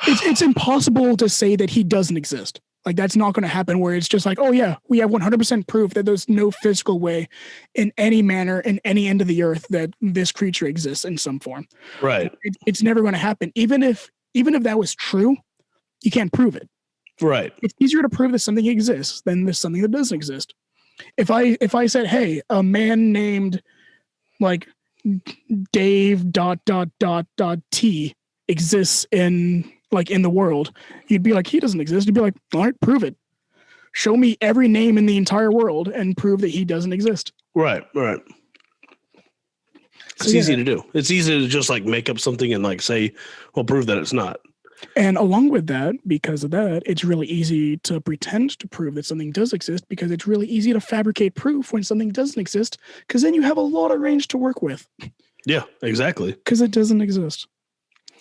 it's impossible to say that he doesn't exist. Like, that's not going to happen where it's just like, oh yeah, we have 100% proof that there's no physical way in any manner in any end of the earth that this creature exists in some form. Right. It's never going to happen. Even if that was true, you can't prove it. Right. It's easier to prove that something exists than there's something that doesn't exist. If I said, hey, a man named like Dave ... T exists in the world, you'd be like, he doesn't exist. You'd be like, all right, prove it. Show me every name in the entire world and prove that he doesn't exist. Right. It's easy to do. It's easy to just like make up something and like say, well, prove that it's not. And along with that, because of that, it's really easy to pretend to prove that something does exist, because it's really easy to fabricate proof when something doesn't exist, because then you have a lot of range to work with. Yeah, exactly. Because it doesn't exist.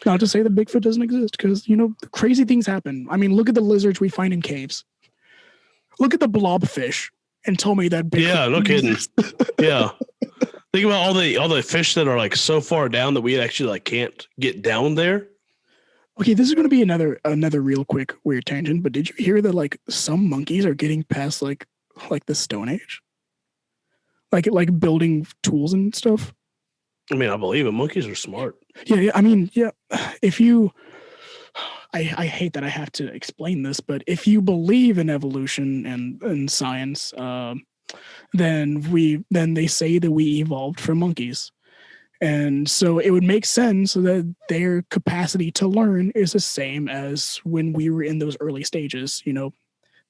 Not to say that Bigfoot doesn't exist, because, crazy things happen. I mean, look at the lizards we find in caves. Look at the blobfish and told me that Bigfoot. Yeah, no kidding. Yeah. Think about all the fish that are like so far down that we actually like can't get down there. Okay, this is going to be another real quick weird tangent, but did you hear that like some monkeys are getting past like the Stone Age? Like building tools and stuff? I mean, I believe it. Monkeys are smart. Yeah, I mean, yeah. If you I hate that I have to explain this, but if you believe in evolution and science, then they say that we evolved from monkeys. And so it would make sense that their capacity to learn is the same as when we were in those early stages,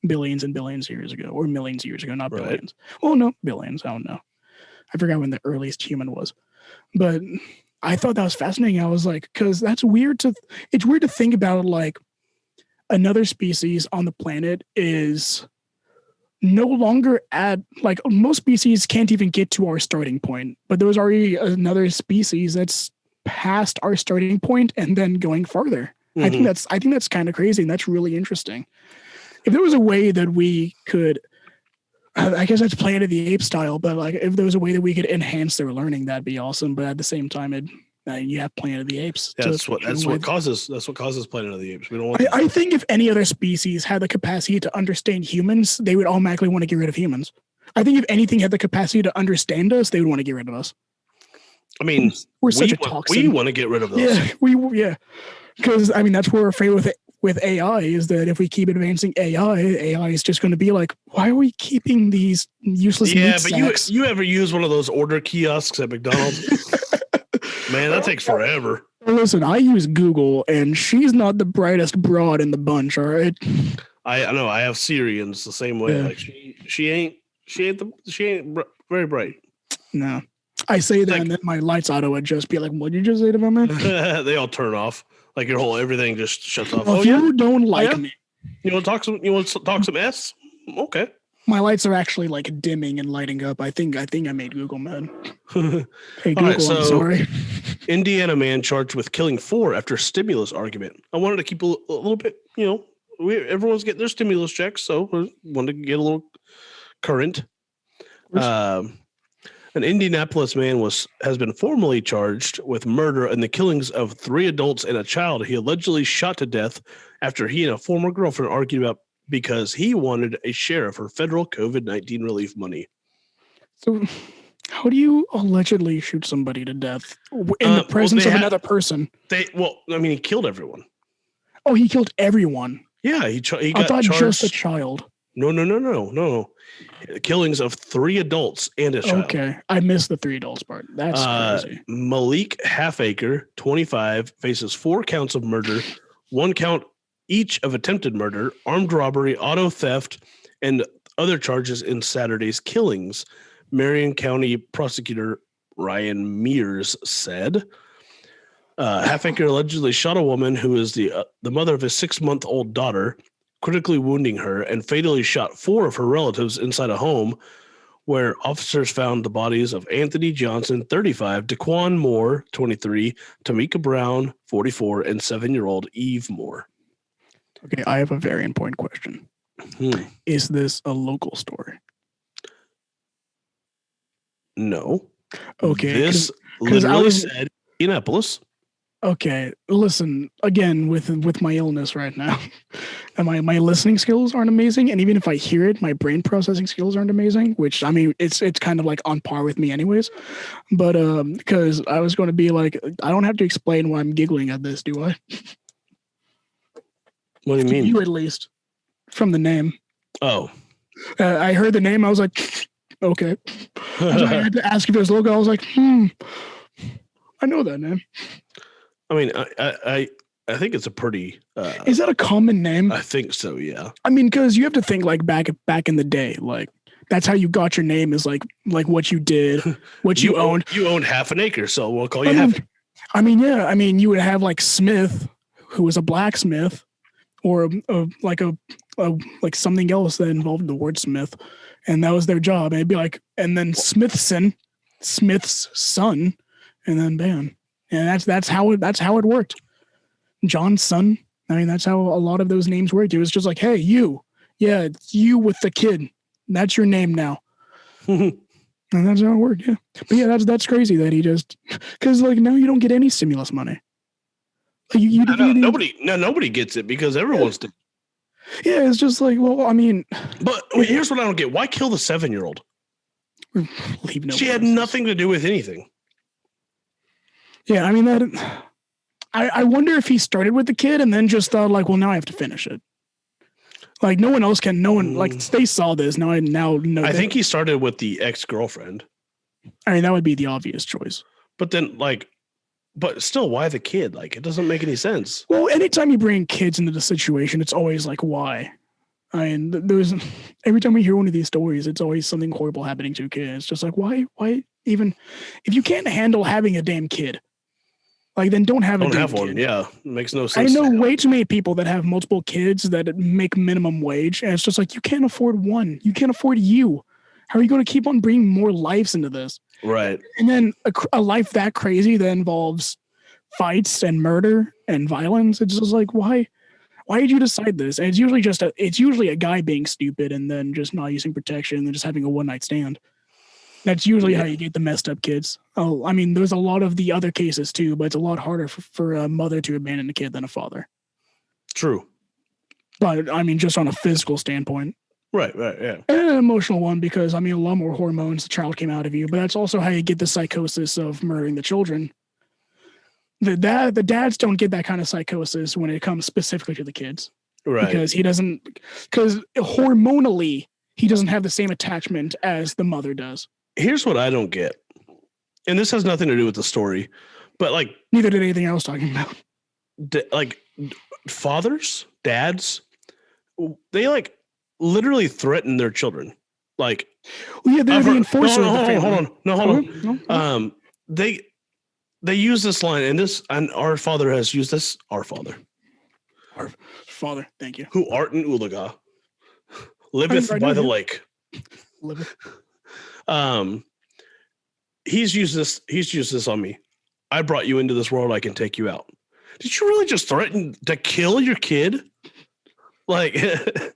billions and billions of years ago, or millions of years ago, not billions. Well, no, billions. I don't know. I forgot when the earliest human was. But I thought that was fascinating. I was like, because it's weird to think about like another species on the planet is no longer at like most species can't even get to our starting point, but there was already another species that's past our starting point and then going farther. Mm-hmm. I think that's kind of crazy, and that's really interesting. If there was a way that we could, I guess that's Planet of the Apes style, but like if there was a way that we could enhance their learning, that'd be awesome. But at the same time, you have Planet of the Apes. Yeah, that's what causes Planet of the Apes. We don't want. I think if any other species had the capacity to understand humans, they would automatically want to get rid of humans. I think if anything had the capacity to understand us, they would want to get rid of us. I mean, we're such a toxin. We want to get rid of those. Yeah, because I mean that's what we're afraid with AI is that if we keep advancing AI is just going to be like, why are we keeping these useless? Yeah, but you ever use one of those order kiosks at McDonald's? Man, that takes forever. Listen, I use Google, and she's not the brightest broad in the bunch. All right. I know. I have Siri, and it's the same way. Yeah. Like she ain't very bright. No, I say that, and then my lights auto adjust. Be like, what did you just say to my man? They all turn off. Like your whole everything just shuts off. Well, if you don't like me, you want to talk some S? Okay. My lights are actually like dimming and lighting up. I think I made Google mad. Hey Google, right, so I'm sorry. Indiana man charged with killing 4 after stimulus argument. I wanted to keep a little bit, everyone's getting their stimulus checks, so we wanted to get a little current. An Indianapolis man has been formally charged with murder and the killings of 3 adults and a child he allegedly shot to death after he and a former girlfriend argued about because he wanted a share of her federal COVID-19 relief money. So how do you allegedly shoot somebody to death in the presence of another person? He killed everyone. Oh, he killed everyone. Yeah, he got charged. Just a child. No. Killings of 3 adults and a child. Okay, I missed the 3 adults part. That's crazy. Malik Halfacre, 25, faces 4 counts of murder, 1 count each of attempted murder, armed robbery, auto theft, and other charges in Saturday's killings, Marion County prosecutor Ryan Mears said. Halfacre allegedly shot a woman who is the mother of his 6-month-old daughter, critically wounding her, and fatally shot 4 of her relatives inside a home where officers found the bodies of Anthony Johnson, 35, Daquan Moore, 23, Tamika Brown, 44, and 7-year-old Eve Moore. Okay, I have a very important question. Is this a local story? No. Okay. This literally said Indianapolis. Okay, listen, again, with my illness right now, and my listening skills aren't amazing, and even if I hear it, my brain processing skills aren't amazing, which, I mean, it's kind of like on par with me anyways, but because I was going to be like, I don't have to explain why I'm giggling at this, do I? What do you mean? You at least, from the name. Oh. I heard the name, I was like, okay. I had to ask if it was local, I was like, I know that name. I mean, I think it's a pretty. Is that a common name? I think so. Yeah. I mean, because you have to think like back in the day, like that's how you got your name is like what you did, what you owned. You owned half an acre, so we'll call you half. I mean, yeah. I mean, you would have like Smith, who was a blacksmith, or like something else that involved the word Smith, and that was their job. And it'd be like, and then Smithson, Smith's son, and then bam. And that's how it worked. John's son. I mean, that's how a lot of those names worked. It was just like, hey, you. Yeah, it's you with the kid. That's your name now. And that's how it worked. Yeah. But yeah, that's crazy that he just, because like now you don't get any stimulus money. Like nobody gets it because everyone's. Yeah, it's just like, well, I mean. But here's what I don't get: why kill the 7-year-old? She had nothing to do with anything. Yeah, I mean that. I wonder if he started with the kid and then just thought like, well, now I have to finish it. Like no one else can. No one like they saw this. Now I know. I think he started with the ex-girlfriend. I mean, that would be the obvious choice. But then, but still, why the kid? Like, it doesn't make any sense. Well, anytime you bring kids into the situation, it's always like, why? I mean, every time we hear one of these stories, it's always something horrible happening to a kid. It's just like, why even if you can't handle having a damn kid, like then don't have one. Kid. Yeah, it makes no sense. I know way too many people that have multiple kids that make minimum wage, and it's just like you can't afford one. You can't afford you. How are you going to keep on bringing more lives into this? Right. And then a life that crazy that involves fights and murder and violence. It's just like why did you decide this? And it's usually a guy being stupid and then just not using protection and then just having a one-night stand. That's usually how you get the messed up kids. Oh, I mean, there's a lot of the other cases too, but it's a lot harder for a mother to abandon a kid than a father. True. But I mean, just on a physical standpoint. Right, yeah. And an emotional one because, I mean, a lot more hormones, the child came out of you, but that's also how you get the psychosis of murdering the children. The dads don't get that kind of psychosis when it comes specifically to the kids. Right. Because hormonally, he doesn't have the same attachment as the mother does. Here's what I don't get. And this has nothing to do with the story, but like neither did anything I was talking about. Like fathers, dads, they like literally threaten their children. Like, well, yeah, they're the enforcer. Hold on. They use this line, and our father has used this. Our father, thank you. Who art in Ulaga, liveth by the lake. Liveth. He's used this on me. I brought you into this world. I can take you out. Did you really just threaten to kill your kid? Like, it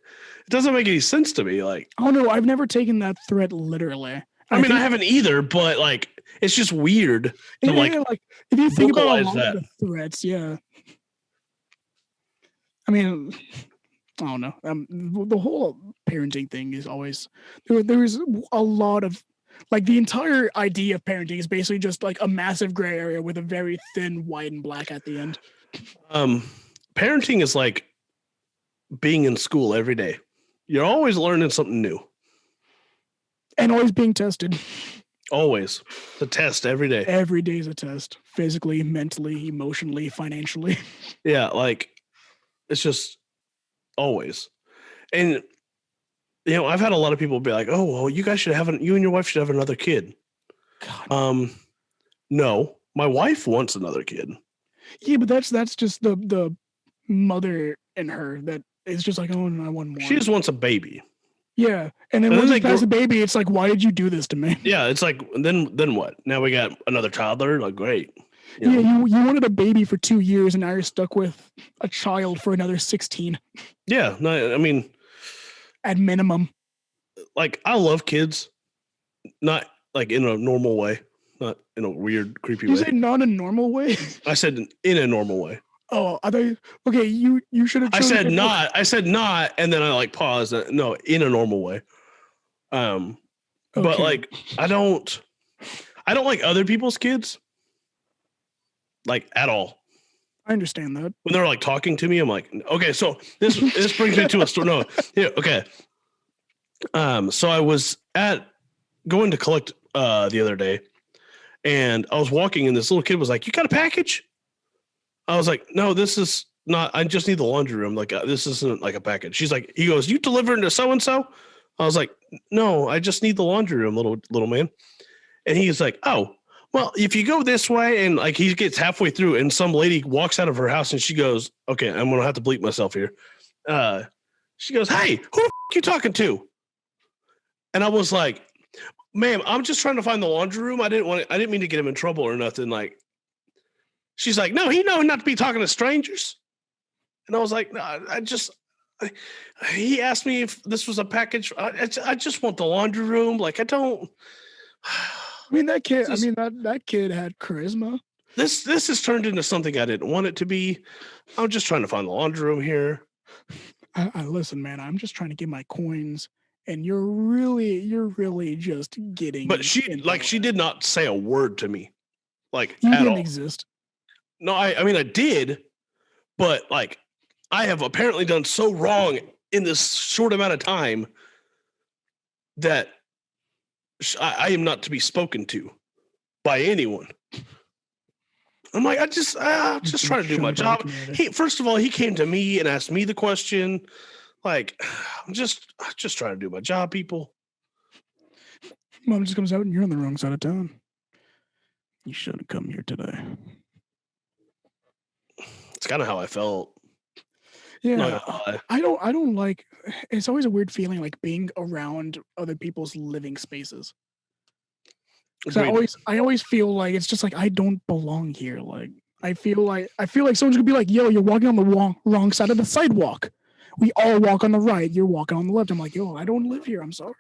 doesn't make any sense to me. Like, oh no, I've never taken that threat literally. I mean, I haven't either, but like, it's just weird to like if you think about a lot of the threats, yeah. I mean, I don't know. The whole parenting thing is always there is a lot of like the entire idea of parenting is basically just like a massive gray area with a very thin white and black at the end. Parenting is like being in school every day. You're always learning something new. And always being tested. Always. The test every day. Every day is a test. Physically, mentally, emotionally, financially. Yeah, like it's just always. And you know, I've had a lot of people be like, "Oh, well, you and your wife should have another kid." God. No, my wife wants another kid. Yeah, but that's just the mother in her that is just like, "Oh, I want more." She just wants a baby. Yeah, and then when they pass a baby, it's like, "Why did you do this to me?" Yeah, it's like then what? Now we got another toddler. Like, great. You wanted a baby for 2 years, and now you're stuck with a child for another 16. Yeah, no, I mean, at minimum. Like, I love kids, not like in a normal way, not in a weird, creepy way. You said not a normal way? I said in a normal way. Oh, I thought okay. You should have. I said not, and then I like paused. No, in a normal way. Okay. But like, I don't like other people's kids, like at all. I understand that. When they're like talking to me, I'm like, okay. So this brings me to a story. No, yeah, okay. So I was going to collect the other day, and I was walking, and this little kid was like, "You got a package?" I was like, "No, this is not. I just need the laundry room. Like, this isn't like a package." He goes, "You delivering to so and so?" I was like, "No, I just need the laundry room, little man." And he's like, "Oh, well, if you go this way," and like he gets halfway through, and some lady walks out of her house, and she goes, "Okay, I'm gonna have to bleep myself here." She goes, "Hey, who the you talking to?" And I was like, "Ma'am, I'm just trying to find the laundry room. I didn't mean to get him in trouble or nothing." Like, she's like, "No, he knows not to be talking to strangers." And I was like, "No, I just he asked me if this was a package. I just want the laundry room. Like, I don't. I mean, that kid. That kid had charisma. This has turned into something I didn't want it to be. I'm just trying to find the laundry room here. I listen, man. I'm just trying to get my coins, and you're really just getting. But she did not say a word to me, like you at didn't all. exist. No, I mean I did, but like I have apparently done so wrong in this short amount of time that I am not to be spoken to by anyone. I'm like, I'm just trying to do my job. First of all, he came to me and asked me the question. Like, I'm just trying to do my job, people. Mom just comes out and you're on the wrong side of town. You shouldn't come here today. It's kind of how I felt. Yeah, I don't like. It's always a weird feeling, like being around other people's living spaces. Because I always feel like it's just like I don't belong here. Like I feel like someone's gonna be like, "Yo, you're walking on the wrong side of the sidewalk. We all walk on the right. You're walking on the left." I'm like, "Yo, I don't live here. I'm sorry."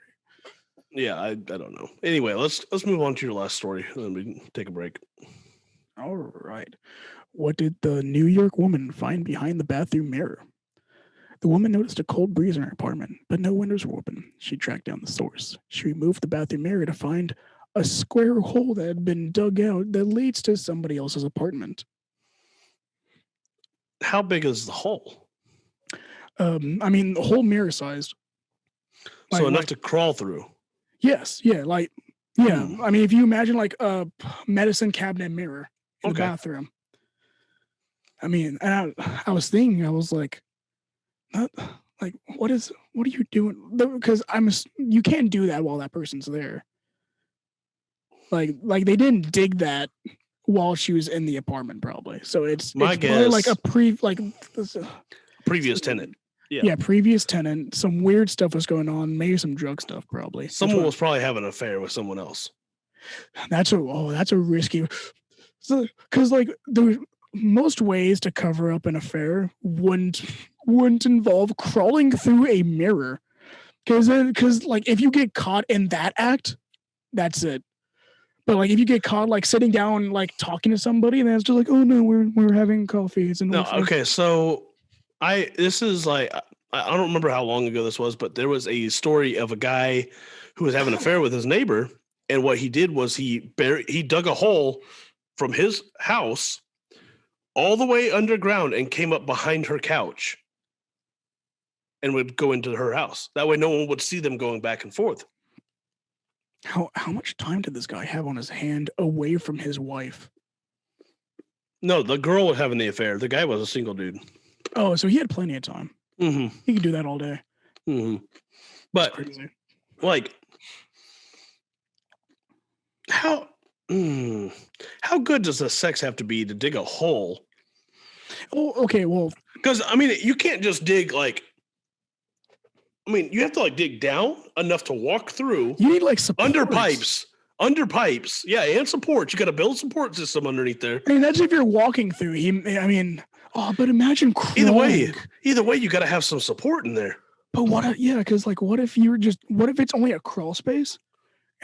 Yeah, I don't know. Anyway, let's move on to your last story, and then we can take a break. All right. What did the New York woman find behind the bathroom mirror? The woman noticed a cold breeze in her apartment, but no windows were open. She tracked down the source. She removed the bathroom mirror to find a square hole that had been dug out that leads to somebody else's apartment. How big is the hole? The whole mirror sized. So enough to crawl through. Yes, yeah, I mean, if you imagine like a medicine cabinet mirror in the bathroom. I mean, and I was thinking, I was like, what are you doing? Because you can't do that while that person's there. Like they didn't dig that while she was in the apartment, probably. So it's probably like previous tenant. Yeah, previous tenant. Some weird stuff was going on. Maybe some drug stuff, probably. Someone was probably having an affair with someone else. That's a risky. So, because like the most ways to cover up an affair wouldn't involve crawling through a mirror. Because like if you get caught in that act, that's it. But like if you get caught like sitting down like talking to somebody, and then it's just like, oh no, we're having coffee. It's okay. So this is like I don't remember how long ago this was, but there was a story of a guy who was having an affair with his neighbor, and what he did was he dug a hole from his house all the way underground and came up behind her couch and would go into her house. That way no one would see them going back and forth. How much time did this guy have on his hand away from his wife? No, the girl was having the affair. The guy was a single dude. Oh, so he had plenty of time. Mm-hmm. He could do that all day. Mm-hmm. But like, how good does the sex have to be to dig a hole? Oh, okay. Well, because I mean, you can't just dig like. I mean, you have to like dig down enough to walk through. You need like supports. Under pipes. Yeah, and support. You got to build a support system underneath there. I mean, that's if you're walking through. But imagine crawling. Either way, you got to have some support in there. But because like, what if it's only a crawl space,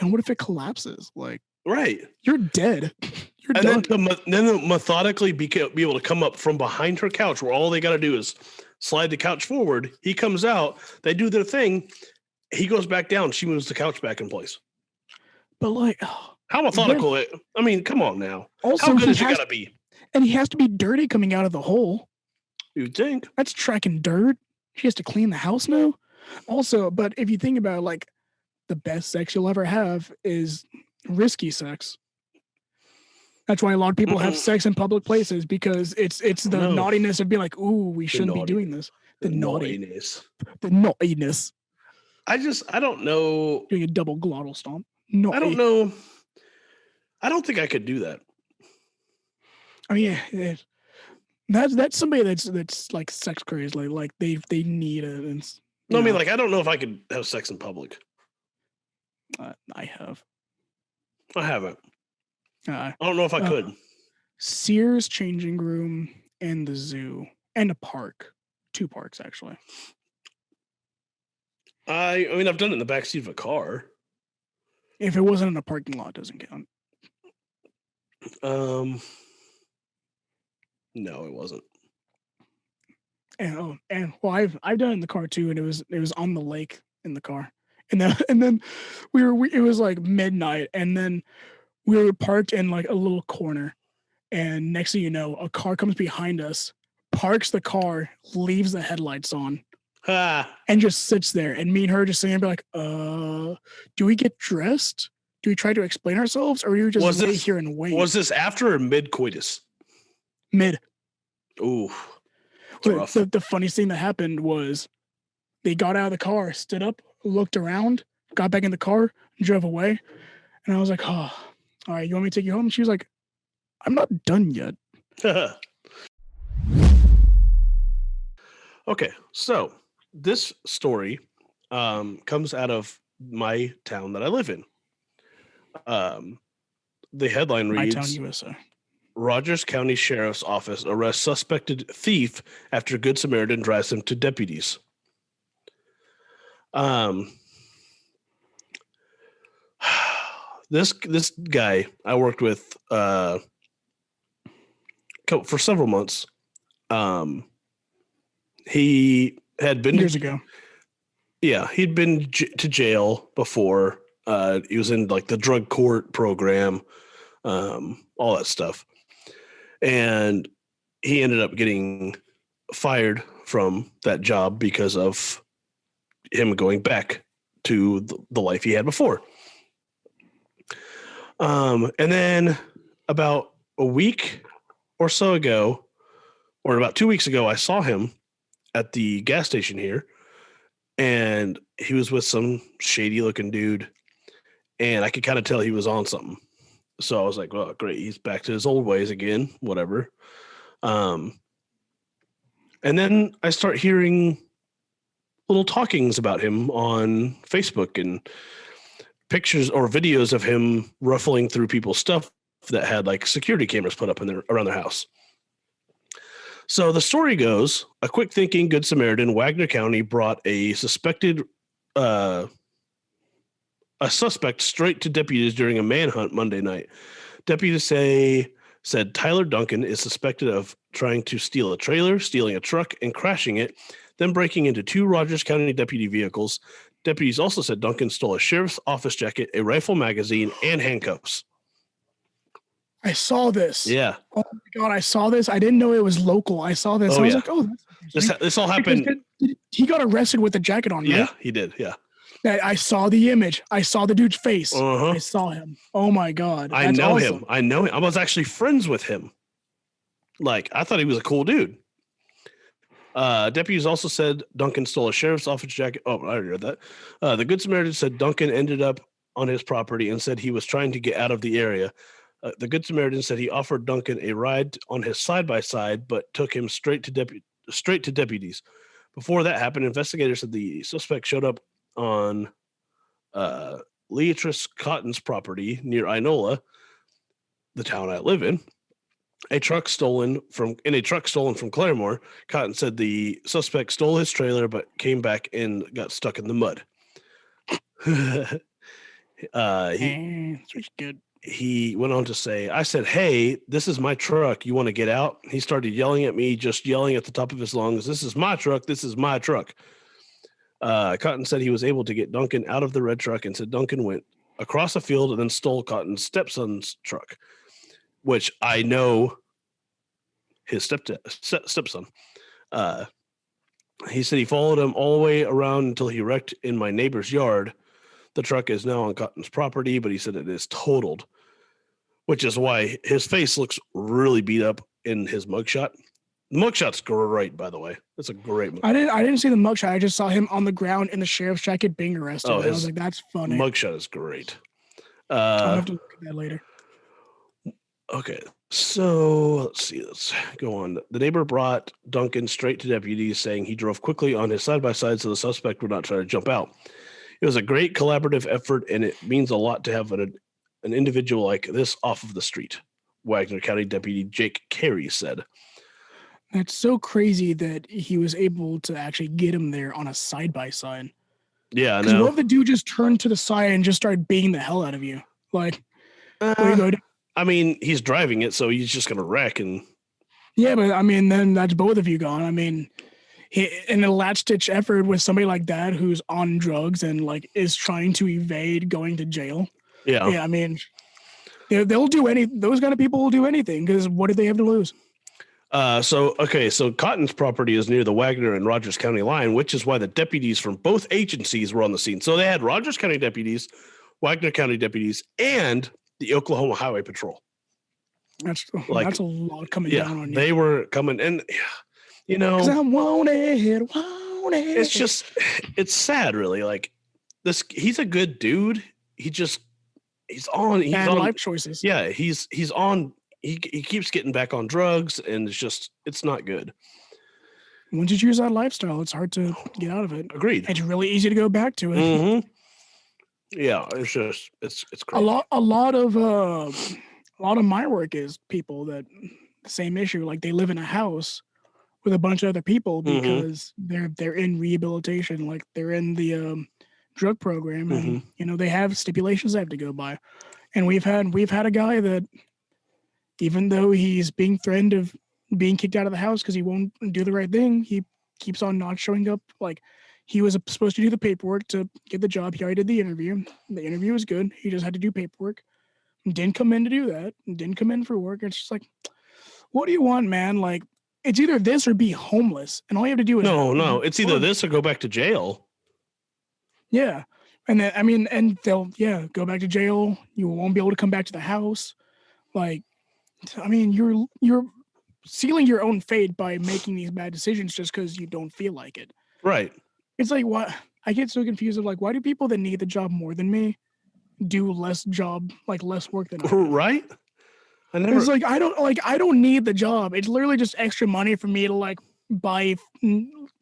and what if it collapses? Like, right, you're dead. You're done. Then they'll methodically be able to come up from behind her couch, where all they got to do is slide the couch forward. He comes out. They do their thing. He goes back down. She moves the couch back in place. But like, how methodical? I mean, come on now. Also, how good is it got to be? And he has to be dirty coming out of the hole. You'd think. That's tracking dirt. She has to clean the house now. Also, but if you think about it, like, the best sex you'll ever have is risky sex. That's why a lot of people have sex in public places, because it's the naughtiness of being like, ooh, we shouldn't be doing this. The naughtiness. The naughtiness. I don't know. Doing a double glottal stomp. Naughty. I don't know. I don't think I could do that. I mean, that's somebody that's like sex crazy. Like they need it. No, I mean, like, I don't know if I could have sex in public. I have. I haven't. I don't know if I could. Sears changing room and the zoo and a park. 2 parks, actually. I mean, I've done it in the backseat of a car. If it wasn't in a parking lot, it doesn't count. No, it wasn't. And I've done it in the car too, and it was on the lake in the car, and then it was like midnight, and then we were parked in like a little corner, and next thing you know, a car comes behind us, parks the car, leaves the headlights on, and just sits there, and me and her just sitting there, be like, do we get dressed? Do we try to explain ourselves, or do we just lay here and wait? Was this after or mid coitus? Mid. Ooh. The funniest thing that happened was they got out of the car, stood up, looked around, got back in the car, drove away. And I was like, oh, all right, you want me to take you home? She was like, I'm not done yet. Okay, so this story comes out of my town that I live in. The headline reads, My town, USA. Rogers County Sheriff's Office arrests suspected thief after Good Samaritan drives him to deputies. This guy I worked with for several months. He had been years ago. Yeah, he'd been to jail before. He was in like the drug court program, all that stuff. And he ended up getting fired from that job because of him going back to the life he had before. And then about a week or so ago, or about 2 weeks ago, I saw him at the gas station here, and he was with some shady looking dude, and I could kind of tell he was on something. So I was like, well, great. He's back to his old ways again, whatever. And then I start hearing little talkings about him on Facebook and pictures or videos of him ruffling through people's stuff that had like security cameras put up around their house. So the story goes, a quick thinking Good Samaritan, Wagner County brought a suspect straight to deputies during a manhunt Monday night. Deputies said Tyler Duncan is suspected of trying to steal a trailer, stealing a truck, and crashing it, then breaking into 2 Rogers County deputy vehicles. Deputies also said Duncan stole a sheriff's office jacket, a rifle magazine, and handcuffs. I saw this. Yeah. Oh my God, I saw this. I didn't know it was local. I saw this. I was like, oh, this all happened. He got arrested with a jacket on, right? Yeah, he did. Yeah. I saw the image. I saw the dude's face. Uh-huh. I saw him. Oh my God. I know him. I know him. I was actually friends with him. Like, I thought he was a cool dude. Deputies also said Duncan stole a sheriff's office jacket. Oh, I already read that. The Good Samaritan said Duncan ended up on his property and said he was trying to get out of the area. The Good Samaritan said he offered Duncan a ride on his side-by-side, but took him straight to deputies. Before that happened, investigators said the suspect showed up on Leatrice Cotton's property near Inola, the town I live in. In a truck stolen from Claremore. Cotton said the suspect stole his trailer, but came back and got stuck in the mud. He went on to say, I said, hey, this is my truck. You want to get out? He started yelling at me, just yelling at the top of his lungs. This is my truck. This is my truck. Cotton said he was able to get Duncan out of the red truck and said Duncan went across a field and then stole Cotton's stepson's truck, which I know his stepson. He said he followed him all the way around until he wrecked in my neighbor's yard. The truck is now on Cotton's property, but he said it is totaled, which is why his face looks really beat up in his mugshot. The mugshot's great, by the way. It's a great mugshot. I didn't see the mugshot. I just saw him on the ground in the sheriff's jacket being arrested. I was like, that's funny. Mugshot is great. I'll have to look at that later. Okay, so let's see. Let's go on. The neighbor brought Duncan straight to deputies, saying he drove quickly on his side-by-side so the suspect would not try to jump out. It was a great collaborative effort, and it means a lot to have an individual like this off of the street, Wagner County Deputy Jake Carey said. That's so crazy that he was able to actually get him there on a side-by-side. Yeah, because what if the dude just turned to the side and just started beating the hell out of you? Like, what are you going to do? I mean, he's driving it, so he's just gonna wreck. And yeah, but I mean, then that's both of you gone. I mean, in a last ditch effort with somebody like that who's on drugs and like is trying to evade going to jail. Yeah. I mean, they'll do those kind of people will do anything because what do they have to lose? So Cotton's property is near the Wagner and Rogers County line, which is why the deputies from both agencies were on the scene. So they had Rogers County deputies, Wagner County deputies, and the Oklahoma Highway Patrol. That's a lot coming down on you. They were coming, and you know, 'cause I'm wanted. It's just, it's sad, really. Like he's a good dude. He's on life choices. Yeah, he's on. He keeps getting back on drugs, and it's not good. Once you choose that lifestyle, it's hard to get out of it. Agreed. It's really easy to go back to it. Mm-hmm. Yeah, it's just it's crazy. A lot of my work is people that the same issue. Like they live in a house with a bunch of other people because they're in rehabilitation, like they're in the drug program, and you know they have stipulations they have to go by. And we've had a guy that, even though he's being threatened of being kicked out of the house because he won't do the right thing, he keeps on not showing up. Like he was supposed to do the paperwork to get the job. He already did the interview. The interview was good. He just had to do paperwork. Didn't come in to do that. Didn't come in for work. It's just like, what do you want, man? Like it's either this or be homeless, and all you have to do is no. It's either this or go back to jail. Yeah, and then and they'll go back to jail. You won't be able to come back to the house. Like, I mean, you're sealing your own fate by making these bad decisions just because you don't feel like it. Right. It's like, what? I get so confused of like, why do people that need the job more than me do less work than I do? Right. It's like I don't need the job. It's literally just extra money for me to like buy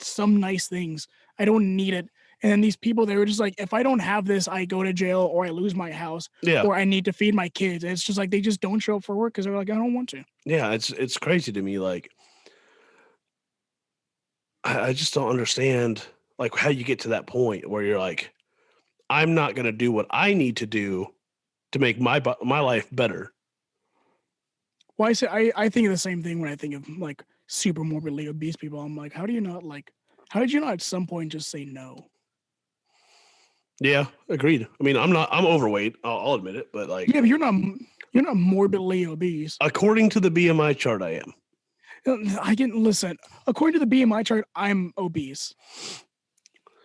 some nice things. I don't need it. And then these people, they were just like, if I don't have this, I go to jail or I lose my house or I need to feed my kids. And it's just like, they just don't show up for work because they're like, I don't want to. Yeah, it's crazy to me. Like, I just don't understand like how you get to that point where you're like, I'm not going to do what I need to do to make my life better. Well, I think of the same thing when I think of like super morbidly obese people. I'm like, how did you not at some point just say no? Yeah, agreed. I mean, I'm overweight. I'll admit it, but like, yeah, but you're not morbidly obese. According to the BMI chart, I am. Listen. According to the BMI chart, I'm obese.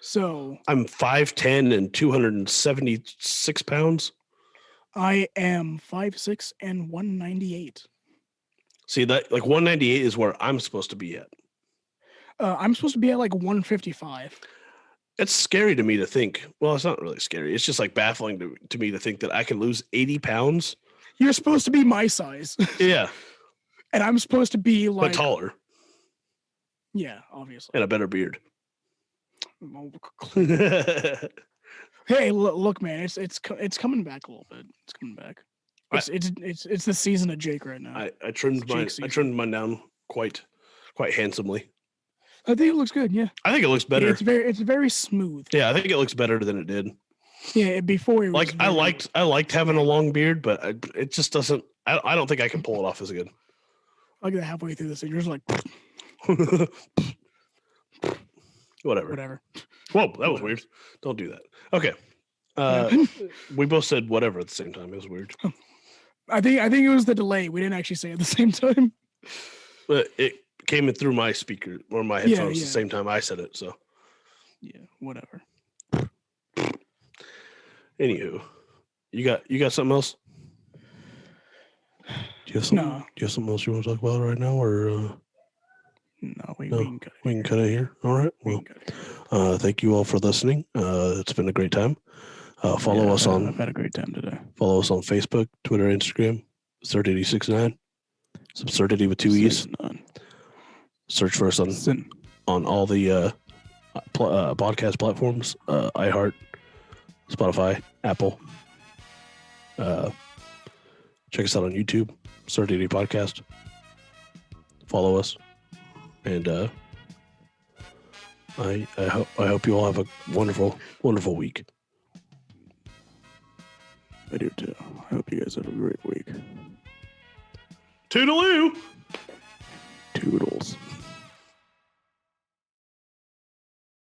So I'm 5'10" and 276 pounds. I am 5'6" and 198. See that, like 198 is where I'm supposed to be at. I'm supposed to be at like 155. It's scary to me to think. Well, it's not really scary. It's just like baffling to me to think that I can lose 80 pounds. You're supposed to be my size. Yeah. And I'm supposed to be like... But taller. Yeah, obviously. And a better beard. Hey, look, man, it's coming back a little bit. It's coming back. It's the season of Jake right now. I trimmed mine down quite handsomely. I think it looks good. Yeah, I think it looks better. It's very smooth. Yeah, I think it looks better than it did. Yeah, before it was like I liked having a long beard, but it just doesn't. I don't think I can pull it off as good. I get halfway through this, and you're just like, whatever. Whoa, that was weird. Don't do that. Okay. We both said whatever at the same time. It was weird. I think it was the delay. We didn't actually say it at the same time. But it came in through my speaker or my headphones at the same time I said it. So yeah, whatever. Anywho, you got something else? Do you have something else you want to talk about right now, or? No, we can cut it. We can cut it here. All right. Well, thank you all for listening. It's been a great time. Follow us on. I've had a great time today. Follow us on Facebook, Twitter, Instagram. Absurditee69. It's Absurdity with 2 E's. Search for us on all the podcast platforms: iHeart, Spotify, Apple. Check us out on YouTube, Absurdity Podcast. Follow us, and I hope you all have a wonderful, wonderful week. I do too. I hope you guys have a great week. Toodaloo! Toodles.